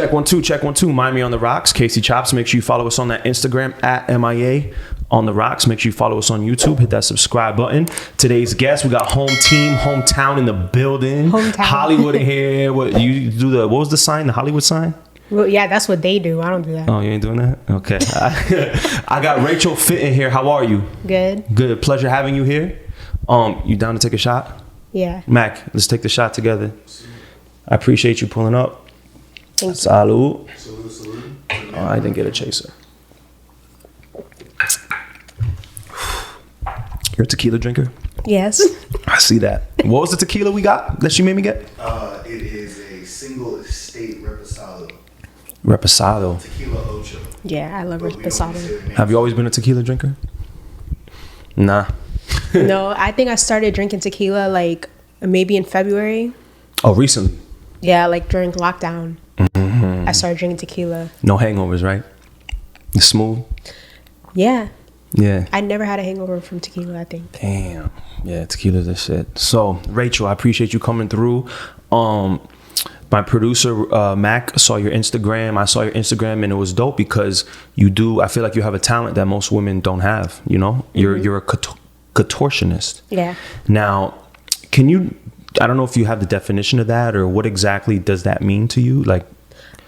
Check 1 2, check 1 2. Mind me on the rocks. Casey Chopz. Make sure you follow us on that Instagram at MIA on the rocks. Make sure you follow us on YouTube. Hit that subscribe button. Today's guest, we got hometown in the building. Hometown. Hollywood in here. What you do? What was the sign? The Hollywood sign? Well, yeah, that's what they do. I don't do that. Oh, you ain't doing that? Okay. I got RachelFIt in here. How are you? Good. Good. Pleasure having you here. You down to take a shot? Yeah. Mac, let's take the shot together. I appreciate you pulling up. Thank you. Salud. Salute. Oh, I didn't get a chaser. You're a tequila drinker? Yes. I see that. What was the tequila we got that you made me get? It is a single estate reposado. Reposado. Tequila Ocho. Yeah, I love reposado. Have you always been a tequila drinker? Nah. No, I think I started drinking tequila like maybe in February. Oh, recently? Yeah, like during lockdown. Mm-hmm. I started drinking tequila. No hangovers, right? It's smooth? Yeah. Yeah. I never had a hangover from tequila, I think. Damn. Yeah, tequila's the shit. So, Rachel, I appreciate you coming through. My producer, Mac, saw your Instagram. I saw your Instagram, and it was dope because I feel like you have a talent that most women don't have, you know? You're a contortionist. Yeah. Now, I don't know if you have the definition of that or what exactly does that mean to you?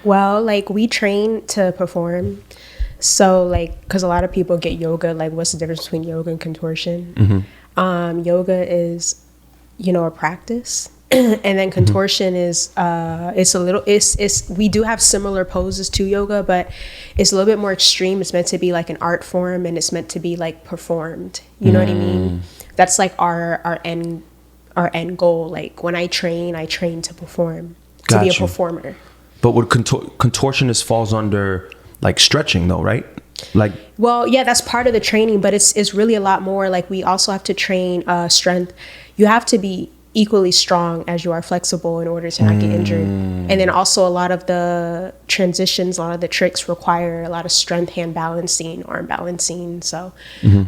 Well, like we train to perform. So like, because a lot of people get yoga, like what's the difference between yoga and contortion? Mm-hmm. Yoga is, a practice. And then contortion is, we do have similar poses to yoga, but it's a little bit more extreme. It's meant to be like an art form and it's meant to be like performed. You know what I mean? That's like our end goal. Like when I train to perform, to be a performer. But what contortionist falls under like stretching though, right? Well, yeah, that's part of the training, but it's really a lot more. Like we also have to train strength. You have to be equally strong as you are flexible in order to not get injured. And then also a lot of the transitions, a lot of the tricks require a lot of strength, hand balancing, arm balancing. So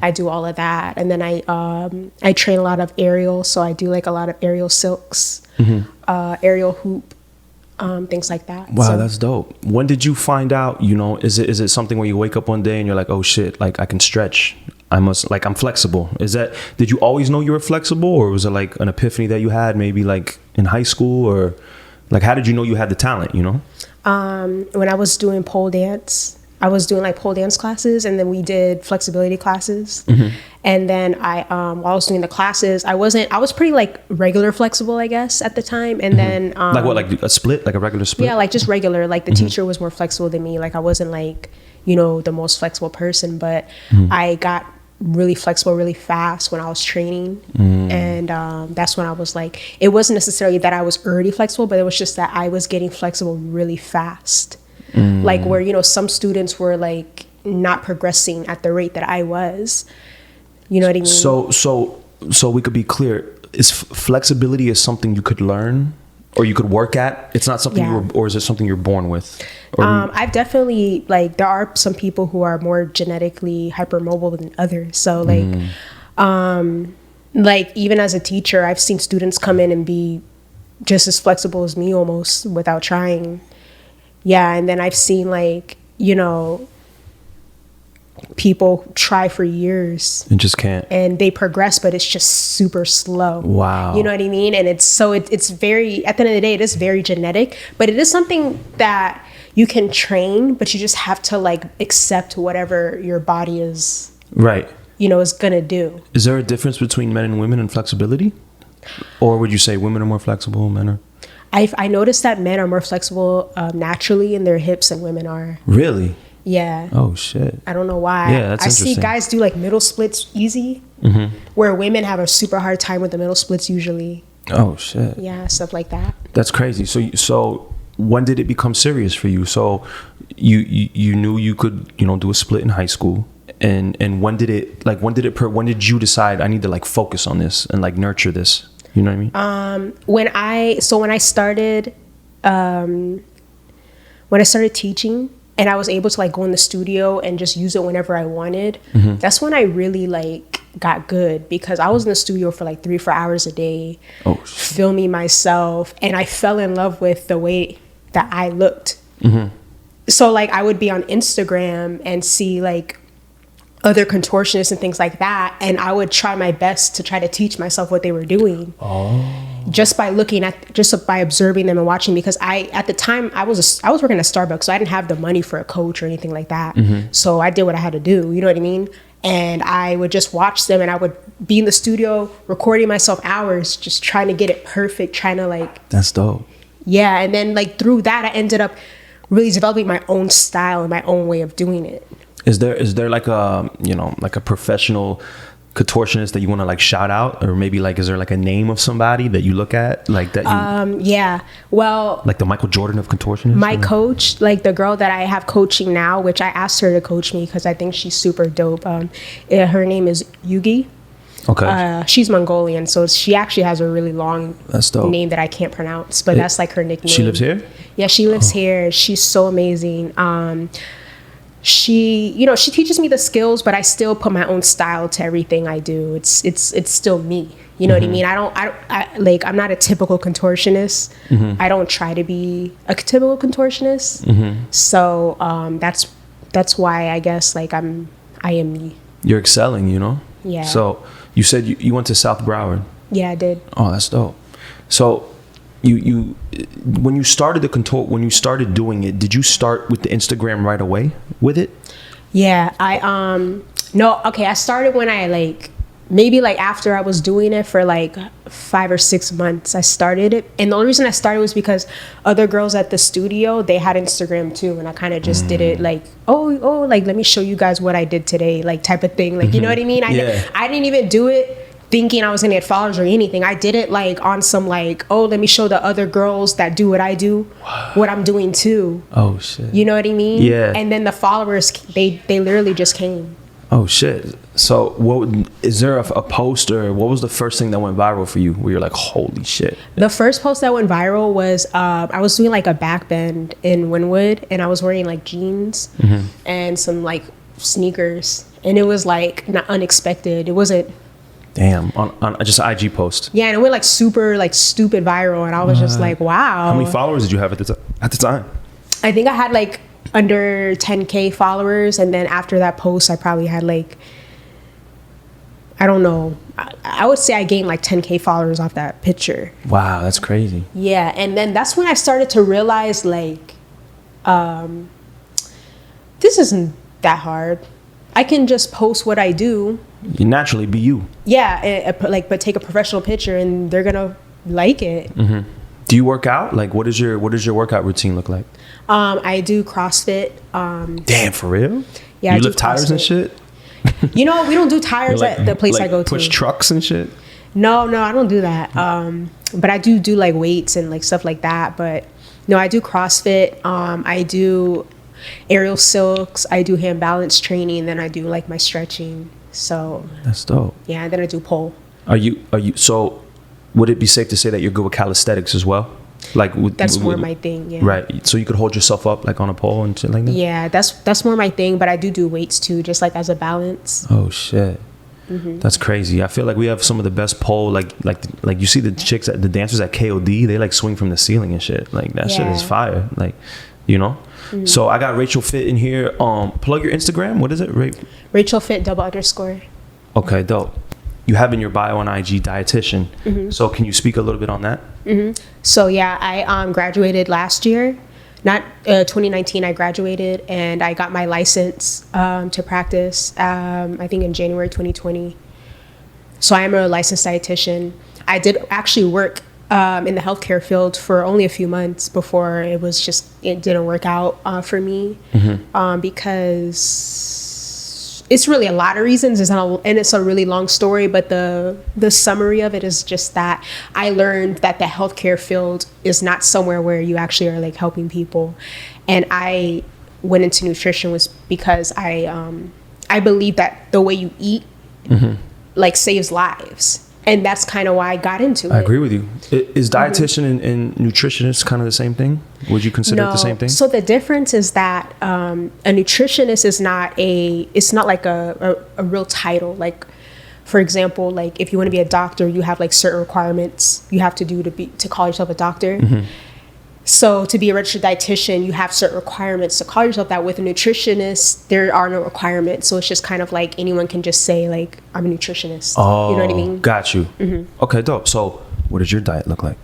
I do all of that. And then I train a lot of aerial. So I do like a lot of aerial silks, aerial hoop, things like that. Wow, that's dope. When did you find out, is it something where you wake up one day and you're like, oh shit, like I can stretch. I'm flexible. Did you always know you were flexible, or was it like an epiphany that you had maybe like in high school, or like how did you know you had the talent, When I was doing pole dance, I was doing like pole dance classes, and then we did flexibility classes. And then while I was doing the classes, I was pretty like regular flexible, I guess, at the time. And then like what, like a split, like a regular split? Yeah, like just regular. Like the teacher was more flexible than me. Like I wasn't like, the most flexible person, but I got really flexible really fast when I was training. And that's when I was like, it wasn't necessarily that I was already flexible, but it was just that I was getting flexible really fast. Like where, some students were like not progressing at the rate that I was. You know what I mean? So we could be clear, flexibility is something you could learn or you could work at? It's not something or is it something you're born with? I've definitely, like, there are some people who are more genetically hypermobile than others. So like even as a teacher, I've seen students come in and be just as flexible as me almost without trying. Yeah. And then I've seen like, people try for years and just can't, and they progress, but it's just super slow. Wow. You know what I mean? And it's very, at the end of the day, it is very genetic, but it is something that you can train, but you just have to like accept whatever your body is right, is gonna do. Is there a difference between men and women in flexibility, or would you say women are more flexible, men are? I noticed that men are more flexible naturally in their hips than women are. Really? Yeah. Oh shit. I don't know why. Yeah, that's interesting. I see guys do like middle splits easy, where women have a super hard time with the middle splits usually. Oh shit. Yeah, stuff like that. That's crazy. So when did it become serious for you? So you knew you could do a split in high school, and when did you decide I need to like focus on this and like nurture this? You know what I mean? When I started teaching, and I was able to like go in the studio and just use it whenever I wanted, that's when I really like got good, because I was in the studio for like 3-4 hours a day, filming myself, and I fell in love with the way that I looked So like I would be on Instagram and see like other contortionists and things like that, and I would try my best to try to teach myself what they were doing. Just by observing them and watching, because at the time I was working at Starbucks, so I didn't have the money for a coach or anything like that. So I did what I had to do, you know what I mean? And I would just watch them, and I would be in the studio recording myself hours, just trying to get it perfect, trying to like. That's dope. Yeah, and then like through that, I ended up really developing my own style and my own way of doing it. Is there like a, you know, like a professional contortionist that you want to like shout out, or maybe like is there like a name of somebody that you look at like that you yeah, well, like the Michael Jordan of contortionists? My coach, like the girl that I have coaching now, which I asked her to coach me because I think she's super dope, her name is Yugi. Okay. She's Mongolian, so she actually has a really long name that I can't pronounce, but that's like her nickname. She lives here? Yeah, she lives here. She's so amazing. She, you know, she teaches me the skills, but I still put my own style to everything I do. It's still me. You know what I mean? I'm not a typical contortionist. I don't try to be a typical contortionist. So that's why I guess like I am me. You're excelling, you know? Yeah. So you said you went to South Broward. Yeah, I did. Oh, that's dope. So you when you started when you started doing it, did you start with the Instagram right away with it? Yeah, I started when I like maybe like after I was doing it for like 5 or 6 months, I started it. And the only reason I started was because other girls at the studio, they had Instagram too, and I kind of just did it like, oh, like let me show you guys what I did today, like type of thing, like you know what I mean? I didn't even do it thinking I was gonna get followers or anything. I did it like on some like, oh, let me show the other girls that do what I do, what I'm doing too. Oh shit. You know what I mean? Yeah. And then the followers, they literally just came. Oh shit. So is there a post, or what was the first thing that went viral for you where you're like, holy shit? The first post that went viral was I was doing like a back bend in Wynwood, and I was wearing like jeans and some like sneakers, and it was like not unexpected. It wasn't. Damn, on just an IG post. Yeah, and it went like super like stupid viral, and I was just like, wow. How many followers did you have at the time? I think I had like under 10K followers, and then after that post I probably had like, I don't know, I would say I gained like 10K followers off that picture. Wow, that's crazy. Yeah, and then that's when I started to realize like this isn't that hard. I can just post what I do. You naturally be you. Yeah, but take a professional picture and they're gonna like it. Do you work out? Like, what does your workout routine look like? I do CrossFit. Damn, for real? Yeah, you lift tires and shit? You know, we don't do tires at the place I go to. Push trucks and shit? No, I don't do that. But I do like weights and like stuff like that. But no, I do CrossFit. I do aerial silks. I do hand balance training. Then I do like my stretching. So that's dope. Yeah, and then I do pole. Are you so? Would it be safe to say that you're good with calisthenics as well? Like that's more my thing. Yeah. Right. So you could hold yourself up like on a pole and shit like that. Yeah, that's more my thing. But I do weights too, just like as a balance. Oh shit. That's crazy. I feel like we have some of the best pole, like you see the chicks, the dancers at KOD, they like swing from the ceiling and shit. Like that shit is fire. Like, you know. So I got RachelFIt in here. Plug your Instagram. What is it? RachelFIt _. Okay, dope. You have in your bio on IG dietitian. So can you speak a little bit on that? So yeah, I graduated last year. Not 2019. I graduated and I got my license to practice. I think in January 2020. So I am a licensed dietitian. I did actually work in the healthcare field for only a few months before it didn't work out for me because it's really a lot of reasons. And it's a really long story, but the summary of it is just that I learned that the healthcare field is not somewhere where you actually are like helping people. And I went into nutrition was because I believe that the way you eat like saves lives. And that's kind of why I got into it. I agree with you. Is dietitian and nutritionist kind of the same thing? Would you consider it the same thing? So the difference is that a nutritionist is not like a real title. Like, for example, like if you want to be a doctor, you have like certain requirements you have to do to call yourself a doctor. So to be a registered dietitian, you have certain requirements to call yourself that. With a nutritionist, there are no requirements. So it's just kind of like anyone can just say like, I'm a nutritionist. Oh, you know what I mean? Got you. Okay, dope. So what does your diet look like?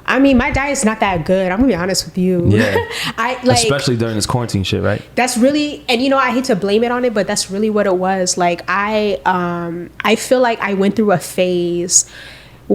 I mean, my diet's not that good. I'm gonna be honest with you. Yeah. I like, especially during this quarantine shit, right? that's really, and you know, I hate to blame it on it, but that's really what it was. Like I feel like I went through a phase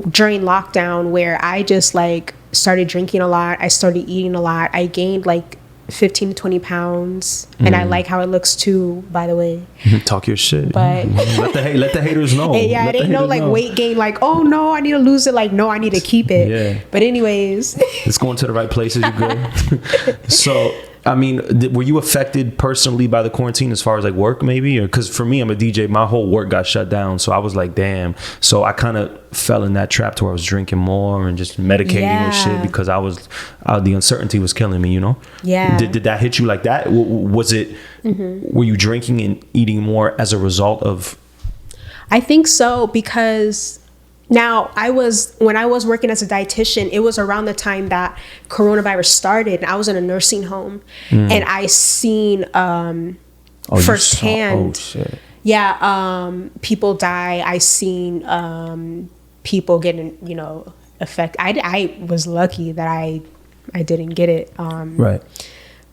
during lockdown where I just like started drinking a lot. I started eating a lot. I gained like 15 to 20 pounds, and I like how it looks too, by the way. Talk your shit. But let the haters know. and yeah, Let it the ain't no haters like know. weight gain, like, oh no, I need to lose it. Like, no, I need to keep it. Yeah. But anyways, It's going to the right places. You're good. So, I mean, were you affected personally by the quarantine as far as like work, maybe? Or because for me, I'm a DJ, my whole work got shut down. So I was like, damn. So I kind of fell in that trap to where I was drinking more and just medicating and shit because the uncertainty was killing me, you know? Yeah. Did that hit you like that? Was it, were you drinking and eating more as a result of? I think so, because now when I was working as a dietitian, it was around the time that coronavirus started, and I was in a nursing home, and I seen firsthand. People die. I seen people getting, you know, affected. I was lucky that I didn't get it. Right.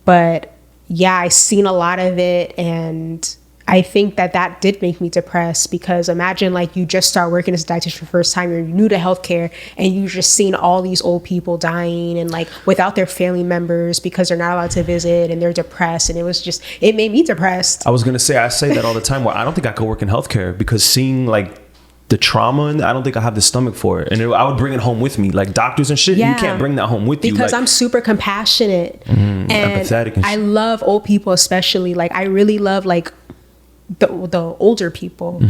But yeah, I seen a lot of it, and I think that did make me depressed, because imagine like you just start working as a dietitian for the first time, you're new to healthcare, and you just seen all these old people dying and like without their family members because they're not allowed to visit, and they're depressed, and it made me depressed. I was gonna say, I say that all the time. Well, I don't think I could work in healthcare because seeing like the trauma, and I don't think I have the stomach for it. And I would bring it home with me, like doctors and shit. You can't bring that home with you because like, I'm super compassionate and empathetic and I love old people, especially. Like I really love like the older people.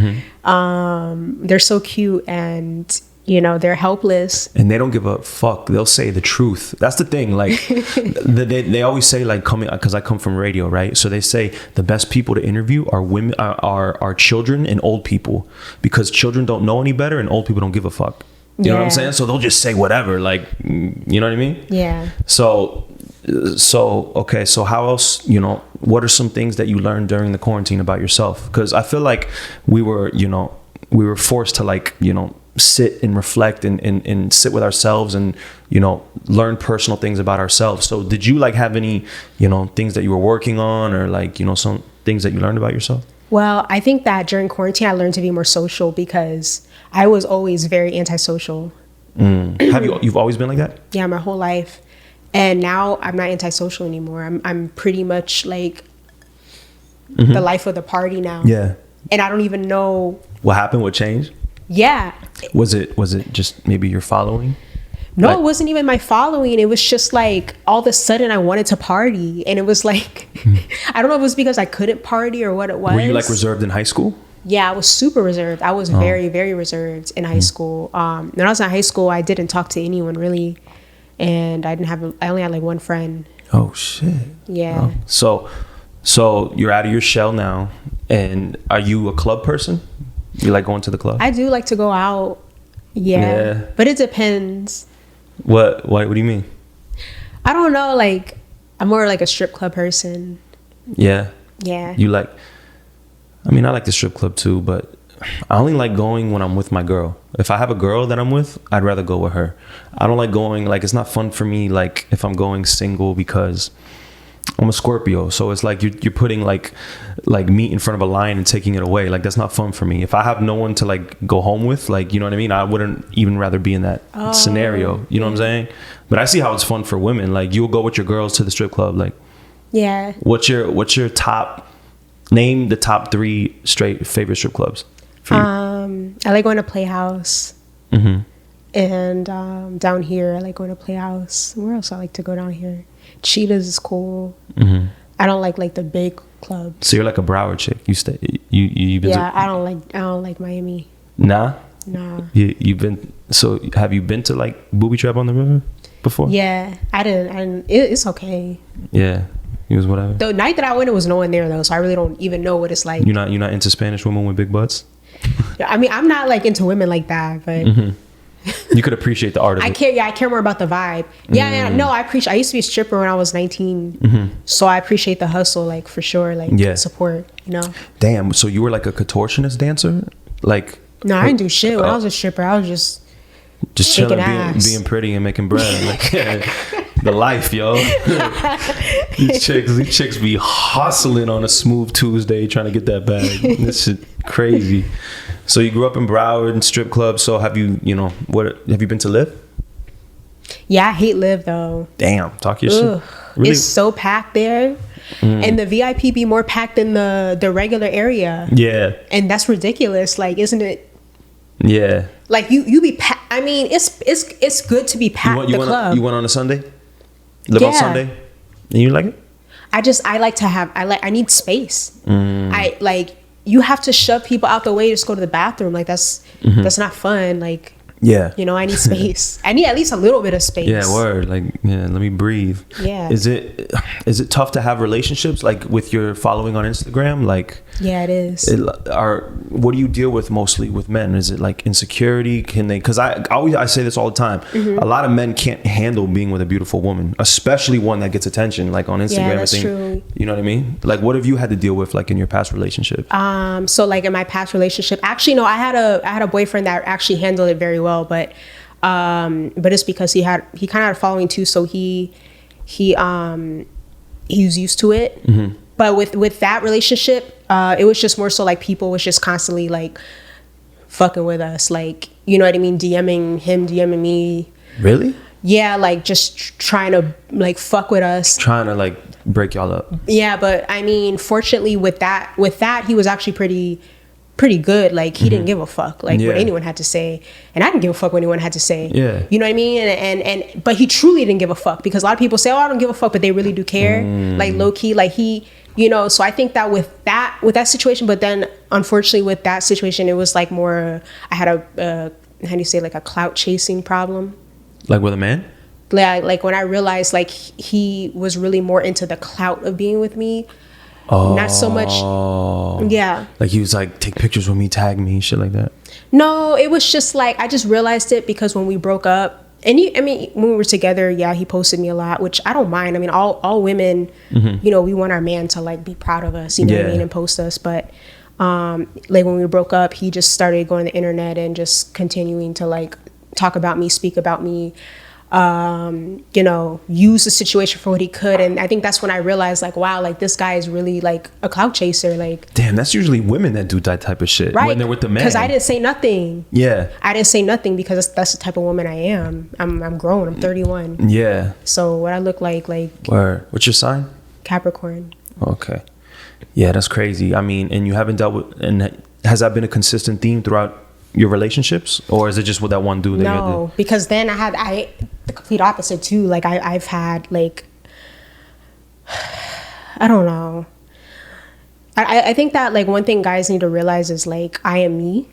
They're so cute, and you know, they're helpless, and they don't give a fuck. They'll say the truth. That's the thing. Like they always say, like, because I come from radio, right? So they say the best people to interview are women, are children and old people, because children don't know any better and old people don't give a fuck. You know what I'm saying? So they'll just say whatever, like, you know what I mean? Yeah. So okay, so how else, you know, what are some things that you learned during the quarantine about yourself? Because I feel like we were forced to, like, you know, sit and reflect and sit with ourselves and, you know, learn personal things about ourselves. So did you like have any, you know, things that you were working on, or like, you know, some things that you learned about yourself? Well, I think that during quarantine I learned to be more social, because I was always very antisocial. You've always been like that? Yeah, my whole life. And now I'm not antisocial anymore. I'm pretty much like the life of the party now. Yeah. And I don't even know what happened. What changed? Yeah. Was it just maybe your following? No, like, it wasn't even my following. It was just like all of a sudden I wanted to party, and it was like I don't know if it was because I couldn't party or what it was. Were you like reserved in high school? Yeah, I was super reserved. I was very, very reserved in high school. When I was in high school, I didn't talk to anyone really, and I only had like one friend. Oh shit. Yeah. Oh. So you're out of your shell now, and are you a club person? You like going to the club? I do like to go out. Yeah. But it depends. What do you mean? I don't know, like I'm more like a strip club person. Yeah. You like, I mean, I like the strip club too, but I only like going when I'm with my girl. If I have a girl that I'm with, I'd rather go with her. I don't like going, like, it's not fun for me, like, if I'm going single, because I'm a Scorpio. So it's like you're putting like meat in front of a lion and taking it away. Like, that's not fun for me. If I have no one to like go home with, like, you know what I mean? I wouldn't even rather be in that scenario. You know what I'm saying? But I see how it's fun for women. Like, you'll go with your girls to the strip club. Like, yeah. What's your name the top 3 straight favorite strip clubs for you? I like going to Playhouse. And down here, I like going to Playhouse. Where else I like to go down here? Cheetahs is cool. I don't like the big clubs. So you're like a Broward chick. I don't like Miami. Nah. You've been. So have you been to like Booby Trap on the River before? Yeah, I didn't. It's okay. Yeah, it was whatever. The night that I went, it was no one there though, so I really don't even know what it's like. You're not into Spanish women with big butts? I mean, I'm not like into women like that, but You could appreciate the art of it. I care more about the vibe. Yeah, no, I used to be a stripper when I was 19. So I appreciate the hustle, like, for sure, like, support, you know. Damn, so you were like a contortionist dancer? Like, no, I didn't do shit when I was a stripper. I was just chilling, ass. being pretty and making bread. Like, the life, yo. These chicks be hustling on a smooth Tuesday trying to get that bag. This shit crazy. So you grew up in Broward and strip clubs. So have you been to Live? Yeah, I hate Live though. Damn, talk your shit. Really? It's so packed there. And the VIP be more packed than the regular area. Yeah. And that's ridiculous. Like, isn't it? Yeah. Like you be packed. I mean, it's good to be packed. You went on a Sunday? Live on Sunday? And you like it? I need space. You have to shove people out the way to just go to the bathroom. Like, that's not fun. Like, yeah, you know, I need space. I need at least a little bit of space. Yeah, word. Like, yeah, let me breathe. Yeah. Is it tough to have relationships, like, with your following on Instagram? Like, yeah, it is. What do you deal with mostly with men? Is it like insecurity? Can they? Because I say this all the time. A lot of men can't handle being with a beautiful woman, especially one that gets attention, like on Instagram. Yeah, that's true. You know what I mean? Like, what have you had to deal with, like, in your past relationship? So like in my past relationship, actually, no, I had a boyfriend that actually handled it very well. But it's because he kind of had a following too, so he was used to it. But with that relationship, it was just more so like people was just constantly like fucking with us, like, you know what I mean, DMing him, DMing me. Really? Yeah, like just trying to like fuck with us, trying to like break y'all up. Yeah, but I mean, fortunately with that he was actually pretty good. Like, he didn't give a fuck like what anyone had to say, and I didn't give a fuck what anyone had to say. Yeah, you know what I mean. And but he truly didn't give a fuck, because a lot of people say, oh, I don't give a fuck, but they really do care. Like, low key, like, he, you know. So I think that with that situation, but then unfortunately with that situation, it was like more, I had a how do you say, like a clout chasing problem. Like with a man? Like when I realized like he was really more into the clout of being with me. Not so much. Yeah. Like, he was like, take pictures with me, tag me, shit like that. No, it was just like, I just realized it because when we broke up, and when we were together, yeah, he posted me a lot, which I don't mind. I mean, all women, you know, we want our man to like be proud of us, you know what I mean, and post us. But like when we broke up, he just started going to the internet and just continuing to like talk about me, speak about me. You know, use the situation for what he could. And I think that's when I realized, like, wow, like, this guy is really like a clout chaser. Like, damn, that's usually women that do that type of shit, right? When they're with the man. Because I didn't say nothing. Yeah, I didn't say nothing because that's the type of woman I am. I'm grown. I'm 31. Yeah. So what I look like where? What's your sign? Capricorn. Okay. Yeah, that's crazy. I mean, and you haven't dealt with, and has that been a consistent theme throughout your relationships, or is it just with that one dude? No, because then I the complete opposite too. Like, I've had like, I don't know. I think that like one thing guys need to realize is like, I am me,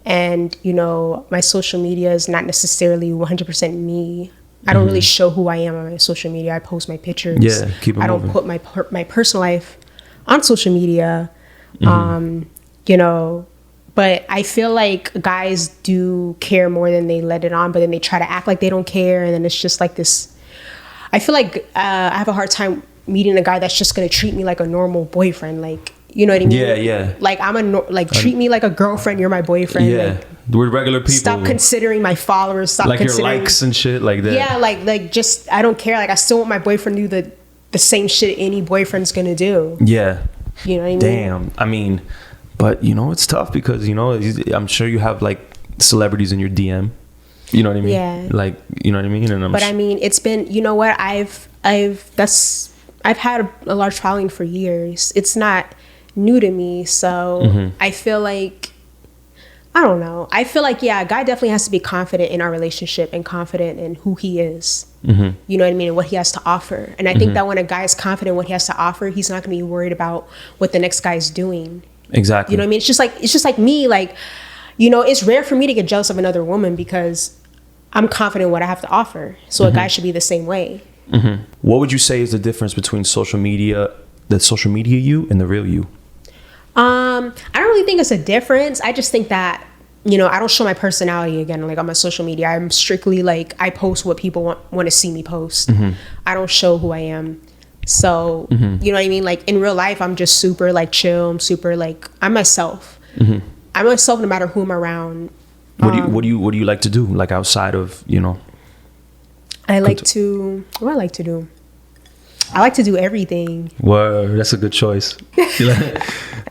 and you know, my social media is not necessarily 100% me. I don't really show who I am on my social media. I post my pictures. Yeah, keep it I don't put my personal life on social media. You know. But I feel like guys do care more than they let it on, but then they try to act like they don't care. And then it's just like this. I feel like I have a hard time meeting a guy that's just going to treat me like a normal boyfriend. Like, you know what I mean? Yeah, yeah. Like, treat me like a girlfriend. You're my boyfriend. Yeah. Like, we're regular people. Stop considering my followers. Stop like considering your likes and shit like that. Yeah, like just, I don't care. Like, I still want my boyfriend to do the same shit any boyfriend's going to do. Yeah. You know what I mean? Damn. I mean... But, you know, it's tough because, you know, I'm sure you have, like, celebrities in your DM. You know what I mean? Yeah. Like, you know what I mean? And I mean, it's been, you know what? I've had a large following for years. It's not new to me. So I feel like, I don't know. I feel like, yeah, a guy definitely has to be confident in our relationship and confident in who he is. You know what I mean? And what he has to offer. And I think that when a guy is confident in what he has to offer, he's not going to be worried about what the next guy is doing. Exactly. You know what I mean? It's just like me, like, you know, it's rare for me to get jealous of another woman because I'm confident in what I have to offer. So a guy should be the same way. What would you say is the difference between the social media you and the real you? I don't really think it's a difference. I just think that you know, I don't show my personality again, like on my social media. I'm strictly like, I post what people want to see me post. I don't show who I am. So, you know what I mean? Like in real life, I'm just super like chill. I'm super like, I'm myself. I'm myself no matter who I'm around. What do you like to do? Like outside of, you know? What do I like to do? I like to do everything. Word, that's a good choice.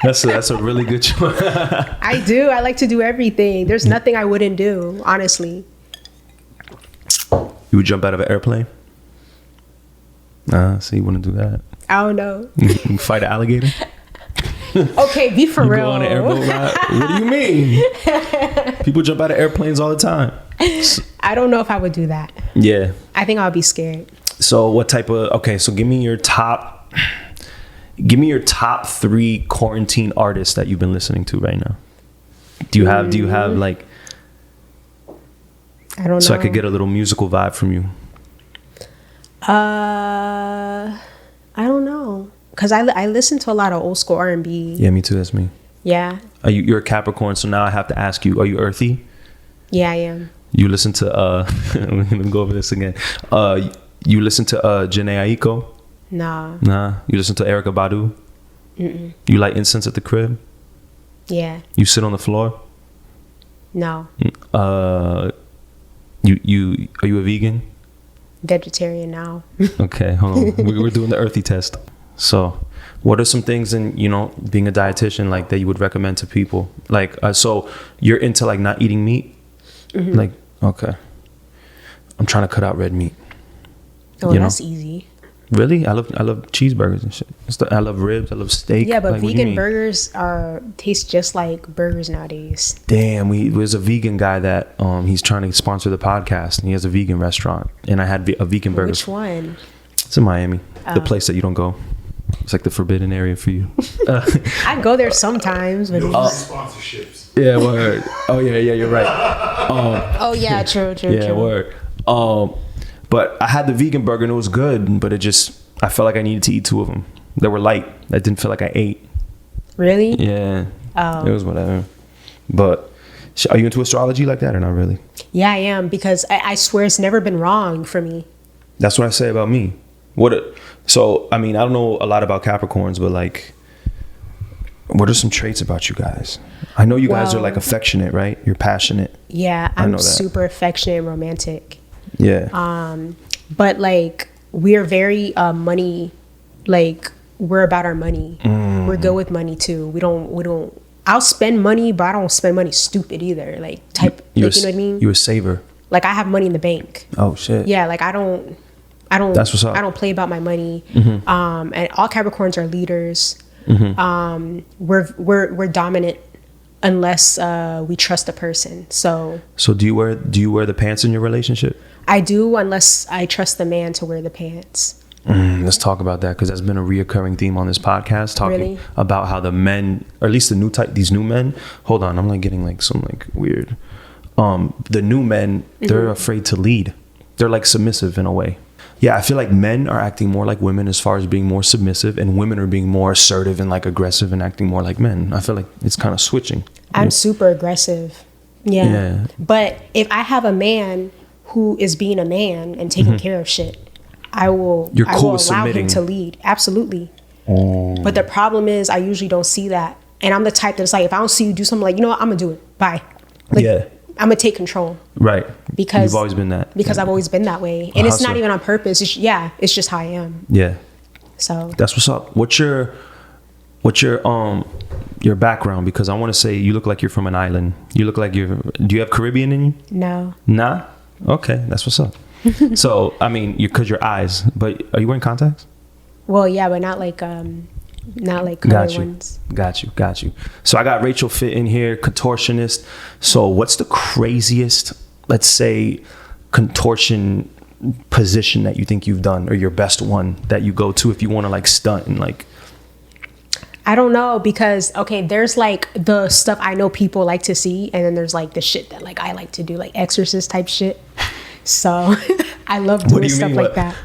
That's a really good choice. I do. I like to do everything. There's nothing I wouldn't do, honestly. You would jump out of an airplane? So you wouldn't do that. I don't know. You fight an alligator? Okay, be for real. Go on an airboat ride? What do you mean? People jump out of airplanes all the time. I don't know if I would do that. Yeah. I think I would be scared. So what type of, okay, so give me your top 3 quarantine artists that you've been listening to right now. Do you have like, I don't know. So I could get a little musical vibe from you. I don't know. Cause I listen to a lot of old school R&B. Yeah, me too. That's me. Yeah. You're a Capricorn, so now I have to ask you, are you earthy? Yeah, I am. You listen to, let me go over this again. You listen to Jhené Aiko? Nah. You listen to Erykah Badu? Mm-mm. You light incense at the crib? Yeah. You sit on the floor? No. Are you a vegan? Vegetarian now. Okay, hold on. We're doing the earthy test. So, what are some things in, you know, being a dietitian, like that you would recommend to people? Like, so you're into like not eating meat? Mm-hmm. Like, okay. I'm trying to cut out red meat. Oh, that's easy. Really? I love cheeseburgers and shit. I love ribs. I love steak. Yeah, but like, vegan burgers taste just like burgers nowadays. Damn, there's a vegan guy that he's trying to sponsor the podcast, and he has a vegan restaurant, and I had a vegan burger. Which one? It's in Miami, the place that you don't go. It's like the forbidden area for you. I go there sometimes, but sponsorships. Yeah, word. Oh yeah, you're right. Oh yeah, true. Yeah, word. But I had the vegan burger and it was good, but I felt like I needed to eat 2 of them. They were light. I didn't feel like I ate. Really? Yeah. Oh. It was whatever. But are you into astrology like that or not really? Yeah, I am, because I swear it's never been wrong for me. That's what I say about me. So, I mean, I don't know a lot about Capricorns, but like, what are some traits about you guys? I know you guys are like affectionate, right? You're passionate. Yeah, I'm super affectionate and romantic. Yeah. But like, we're very money, like we're about our money. We're good with money too. We don't I'll spend money, but I don't spend money stupid either. Like you know what I mean? You're a saver. Like I have money in the bank. Oh shit. Yeah, like I don't That's what's up. I don't play about my money. And all Capricorns are leaders. We're dominant unless we trust a person. So do you wear the pants in your relationship? I do, unless I trust the man to wear the pants. Let's talk about that, because that's been a reoccurring theme on this podcast, talking about how the men, or at least these new men. Hold on, I'm like getting like some like weird. The new men, they're afraid to lead. They're like submissive in a way. Yeah, I feel like men are acting more like women as far as being more submissive, and women are being more assertive and like aggressive and acting more like men. I feel like it's kind of switching. I'm super aggressive. Yeah. But if I have a man who is being a man and taking care of shit, I will allow him to lead. Absolutely. But the problem is I usually don't see that. And I'm the type that's like, if I don't see you do something, like, you know what, I'm gonna do it. Bye. Like, I'm gonna take control. Right. Because you've always been that. Because I've always been that way. And it's not even on purpose. It's just how I am. Yeah. So that's what's up. What's your background? Because I want to say you look like you're from an island. You look like do you have Caribbean in you? No. Nah? Okay, that's what's up. So, I mean, because your eyes, but are you wearing contacts? Well, yeah, but not like colored ones. Got you. So I got RachelFIt in here, contortionist. So what's the craziest, let's say, contortion position that you think you've done, or your best one that you go to if you want to like stunt and like? I don't know, because there's like the stuff I know people like to see, and then there's like the shit that like I like to do, like exorcist type shit. So I love doing stuff like that.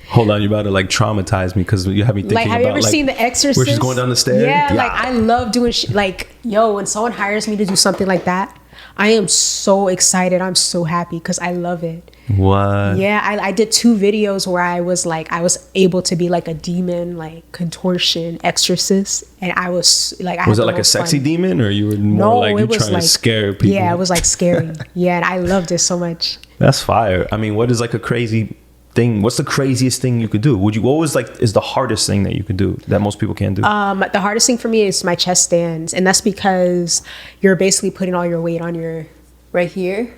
Hold on, you're about to like traumatize me, because you have me thinking like, have about, you ever seen The Exorcist? Where she's going down the stairs? Yeah, like I love doing shit. Like, yo, when someone hires me to do something like that, I am so excited. I'm so happy because I love it. What? Yeah, I did 2 videos where I was able to be like a demon, like contortion exorcist, and I was like, Was it like a sexy demon, or you were more like you trying to scare people? Yeah, it was like scary. Yeah, and I loved it so much. That's fire. I mean, what is like a crazy thing? What's the craziest thing you could do? What was like is the hardest thing that you could do that most people can't do? The hardest thing for me is my chest stands, and that's because you're basically putting all your weight on your right here.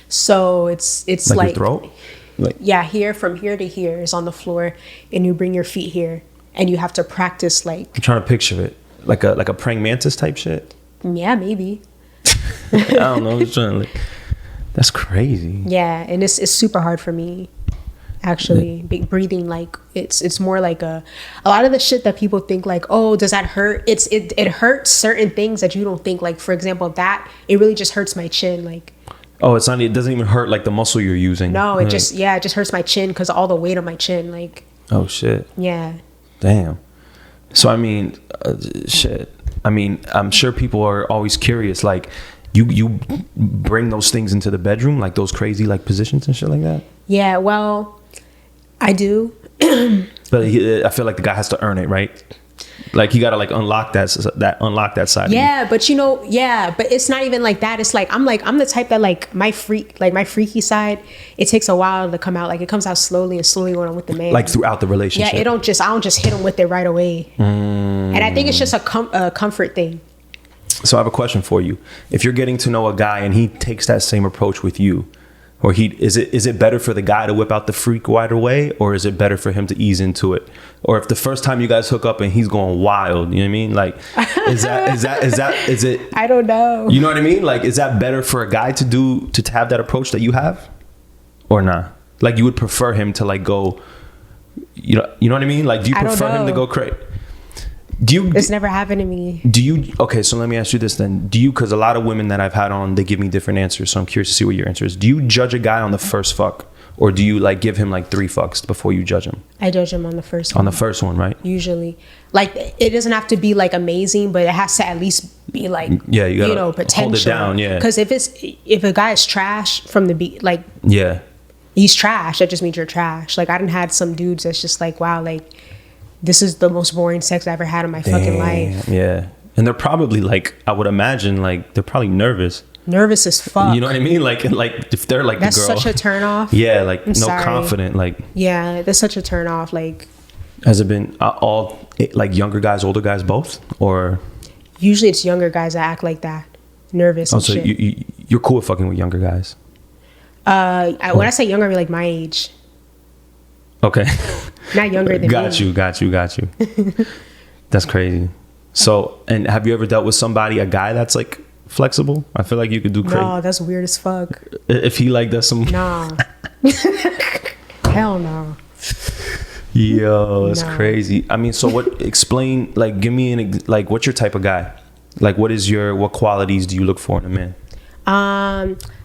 So it's like your throat? Like, yeah, here from here to here is on the floor, and you bring your feet here, and you have to practice like. I'm trying to picture it like a praying mantis type shit. Yeah, maybe. I don't know. I'm just trying to like. That's crazy. Yeah, and it's super hard for me. Actually, breathing, like it's more like a lot of the shit that people think like, oh, does that hurt? It hurts certain things that you don't think. Like for example, that it really just hurts my chin. Like, oh, it's not. It doesn't even hurt like the muscle you're using. No, it just hurts my chin because all the weight on my chin. Like, oh shit. Yeah. Damn. So I mean, shit. I mean, I'm sure people are always curious. Like, you bring those things into the bedroom, like those crazy like positions and shit like that. Yeah. Well, I do. But I feel like the guy has to earn it, right? Like he gotta like unlock that side. Yeah, but but it's not even like that. It's like I'm the type that like my freaky side, it takes a while to come out. Like it comes out slowly when I'm with the man. Like throughout the relationship. Yeah, I don't just hit him with it right away. And I think it's just a comfort thing. So I have a question for you. If you're getting to know a guy and he takes that same approach with you, or is it better for the guy to whip out the freak right away, or is it better for him to ease into it? Or if the first time you guys hook up and he's going wild, you know what I mean? Like, is it? I don't know. You know what I mean? Like, is that better for a guy to have that approach that you have, or not? Like, you would prefer him to like go, you know what I mean? Like, do you prefer him to go crazy? It's never happened to me. Okay, so let me ask you this then. Because a lot of women that I've had on, they give me different answers. So I'm curious to see what your answer is. Do you judge a guy on the first fuck? Or do you like give him like 3 fucks before you judge him? I judge him on the first one. On the first one, right? Usually. Like it doesn't have to be like amazing, but it has to at least be like, yeah, you gotta potential. Hold it down, yeah. Because if a guy is trash from the beat, like, yeah, he's trash, that just means you're trash. Like I done had some dudes that's just like, wow, like this is the most boring sex I ever had in my fucking life. Yeah. And they're probably like, I would imagine, like, they're probably nervous. Nervous as fuck. You know what I mean? Like if they're like that's the girl. Such a turn off. Yeah, like I'm no sorry. confident. Like, yeah, that's such a turn off. Like, has it been all like younger guys, older guys, both? Or usually it's younger guys that act like that. Nervous and so shit. You're cool with fucking with younger guys? When I say younger, I mean like my age. Okay. Not younger than got me. Got you. That's crazy. So, and have you ever dealt with somebody, a guy that's like flexible? I feel like you could do crazy. No, that's weird as fuck. If he like does some. Nah. Hell no. Yo, it's crazy. I mean, so explain, like, give me like, what's your type of guy? Like, what qualities do you look for in a man?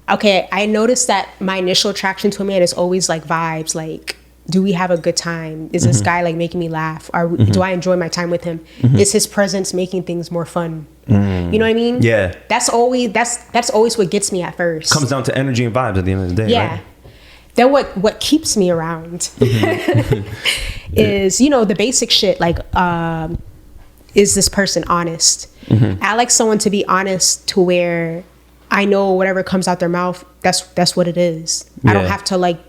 Okay, I noticed that my initial attraction to a man is always like vibes, like, do we have a good time? Is this guy like making me laugh? Do I enjoy my time with him? Is his presence making things more fun? You know what I mean? Yeah. That's always what gets me at first. Comes down to energy and vibes at the end of the day. Yeah. Right? Then what keeps me around is, the basic shit, like, is this person honest? I like someone to be honest to where I know whatever comes out their mouth, that's what it is. I don't have to like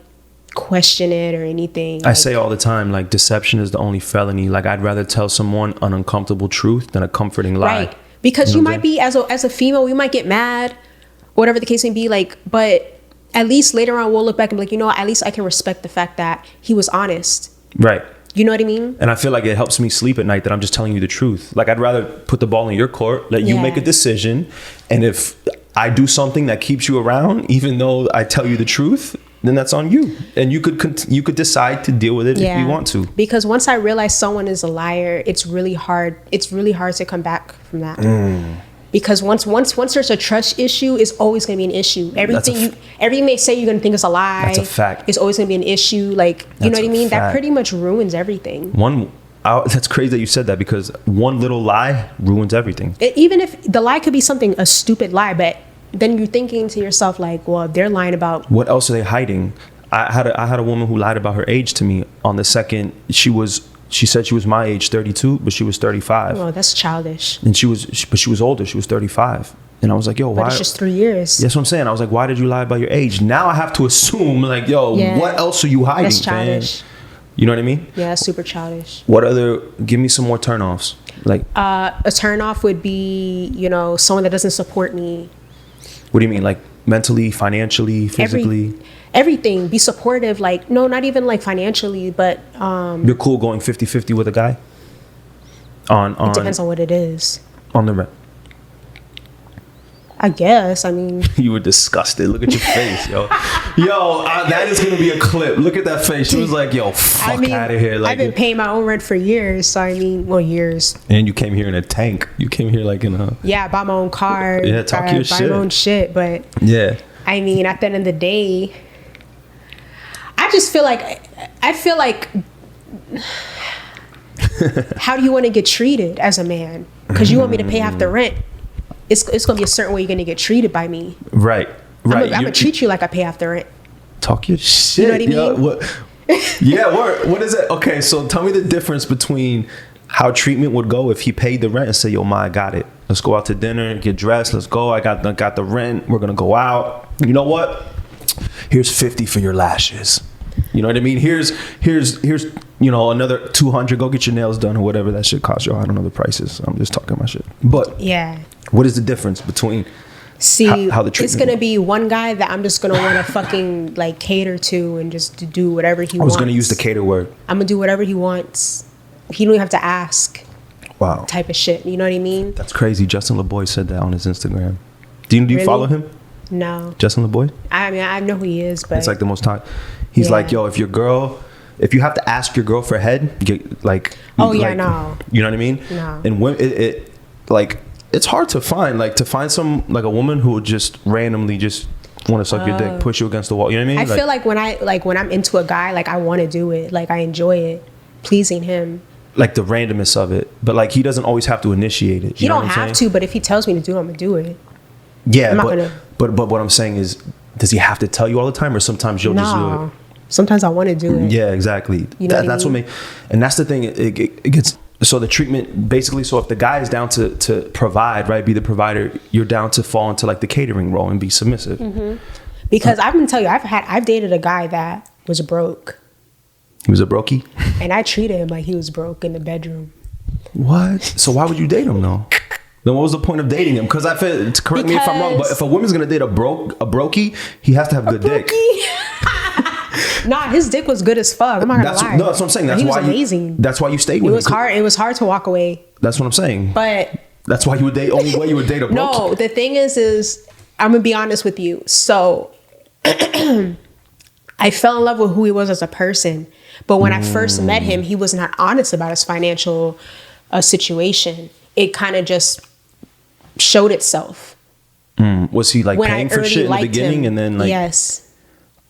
question it or anything. I say all the time, like, deception is the only felony. Like, I'd rather tell someone an uncomfortable truth than a comforting lie. Right. Because you might be, as a female, you might get mad, whatever the case may be, like, but at least later on we'll look back and be like, at least I can respect the fact that he was honest. Right. You know what I mean? And I feel like it helps me sleep at night that I'm just telling you the truth. Like, I'd rather put the ball in your court, let you make a decision. And if I do something that keeps you around, even though I tell you the truth, then that's on you. And you could decide to deal with it if you want to. Because once I realize someone is a liar, it's really hard to come back from that. Because once there's a trust issue, it's always going to be an issue. Everything they say you're going to think is a lie. That's a fact. It's always going to be an issue. Like, you know what I mean? That pretty much ruins everything. That's crazy that you said that, because one little lie ruins everything. Even if the lie could be a stupid lie, but then you're thinking to yourself like, well, they're lying about. What else are they hiding? I had a woman who lied about her age to me on the second. She said she was my age, 32, but she was 35. Oh, that's childish. And she was older. She was 35. And I was like, yo, why? But it's just 3 years. That's what I'm saying. I was like, why did you lie about your age? Now I have to assume, like, yo, what else are you hiding, That's childish. fam? You know what I mean? Yeah, that's super childish. Give me some more turnoffs. Like, a turnoff would be, someone that doesn't support me. what do you mean? Like mentally, financially, physically? Everything. Be supportive. Like, no, not even like financially, but You're cool going 50-50 with a guy? It depends on what it is. On the rent. I guess. I mean, You were disgusted. Look at your face, yo. That is gonna be a clip. Look at that face. She was like, yo, fuck out of here. Like, I've been paying my own rent for years. So I mean, years. And you came here in a tank. You came here like in a. Yeah, I bought my own car. Yeah, talk your shit. Buy my own shit, but Yeah. I mean, at the end of the day, I feel like how do you want to get treated as a man? Because you want me to pay half the rent. It's going to be a certain way you're going to get treated by me. Right. I'm going to treat you like I pay half the rent. Talk your shit. You know what I mean? What is it? Okay, so tell me the difference between how treatment would go if he paid the rent and say, yo, I got it. Let's go out to dinner, get dressed. Let's go. I got the rent. We're going to go out. You know what? Here's 50 for your lashes. You know what I mean? Here's another 200. Go get your nails done or whatever that shit costs you. I don't know the prices. I'm just talking my shit. But yeah, what is the difference between how the treatment? It's gonna be one guy that I'm just gonna want to fucking like cater to and just to do whatever he wants. I was gonna use the cater word. I'm gonna do whatever he wants. He don't even have to ask. Wow. Type of shit. You know what I mean? That's crazy. Justin LeBoy said that on his Instagram. Do you really? Follow him? No. Justin LeBoy? I mean, I know who he is, but it's like the most time. He's like, yo, if you have to ask your girl for head, get like. Oh yeah, no. You know what I mean? No. And when it's hard to find some like a woman who would just randomly just want to suck your dick, push you against the wall. You know what I mean? I feel like when I'm into a guy, like I want to do it, like I enjoy it, pleasing him. Like the randomness of it, but like he doesn't always have to initiate it. He don't have to, but if he tells me to do it, I'm gonna do it. Yeah, but what I'm saying is, does he have to tell you all the time, or sometimes you'll just do it? Sometimes I want to do it. Yeah, exactly. That's what and that's the thing. It gets so the treatment basically. So if the guy is down to provide, right, be the provider, you're down to fall into like the catering role and be submissive. Mm-hmm. Because I'm gonna tell you, I've dated a guy that was broke. He was a brokey? And I treated him like he was broke in the bedroom. What? So why would you date him though? Then what was the point of dating him? Because I feel, correct me if I'm wrong, but if a woman's gonna date a brokey, he has to have good dick. Nah, his dick was good as fuck. I'm not gonna lie. No, that's what I'm saying. That's why amazing. That's why you stayed with him. It was hard to walk away. That's what I'm saying. But that's why you would date. Only way you would date a brokey. No, the thing is I'm gonna be honest with you. So I fell in love with who he was as a person. But when I first met him, he was not honest about his financial situation. It kind of just showed itself. Was he like paying for shit in the beginning and then like? Yes.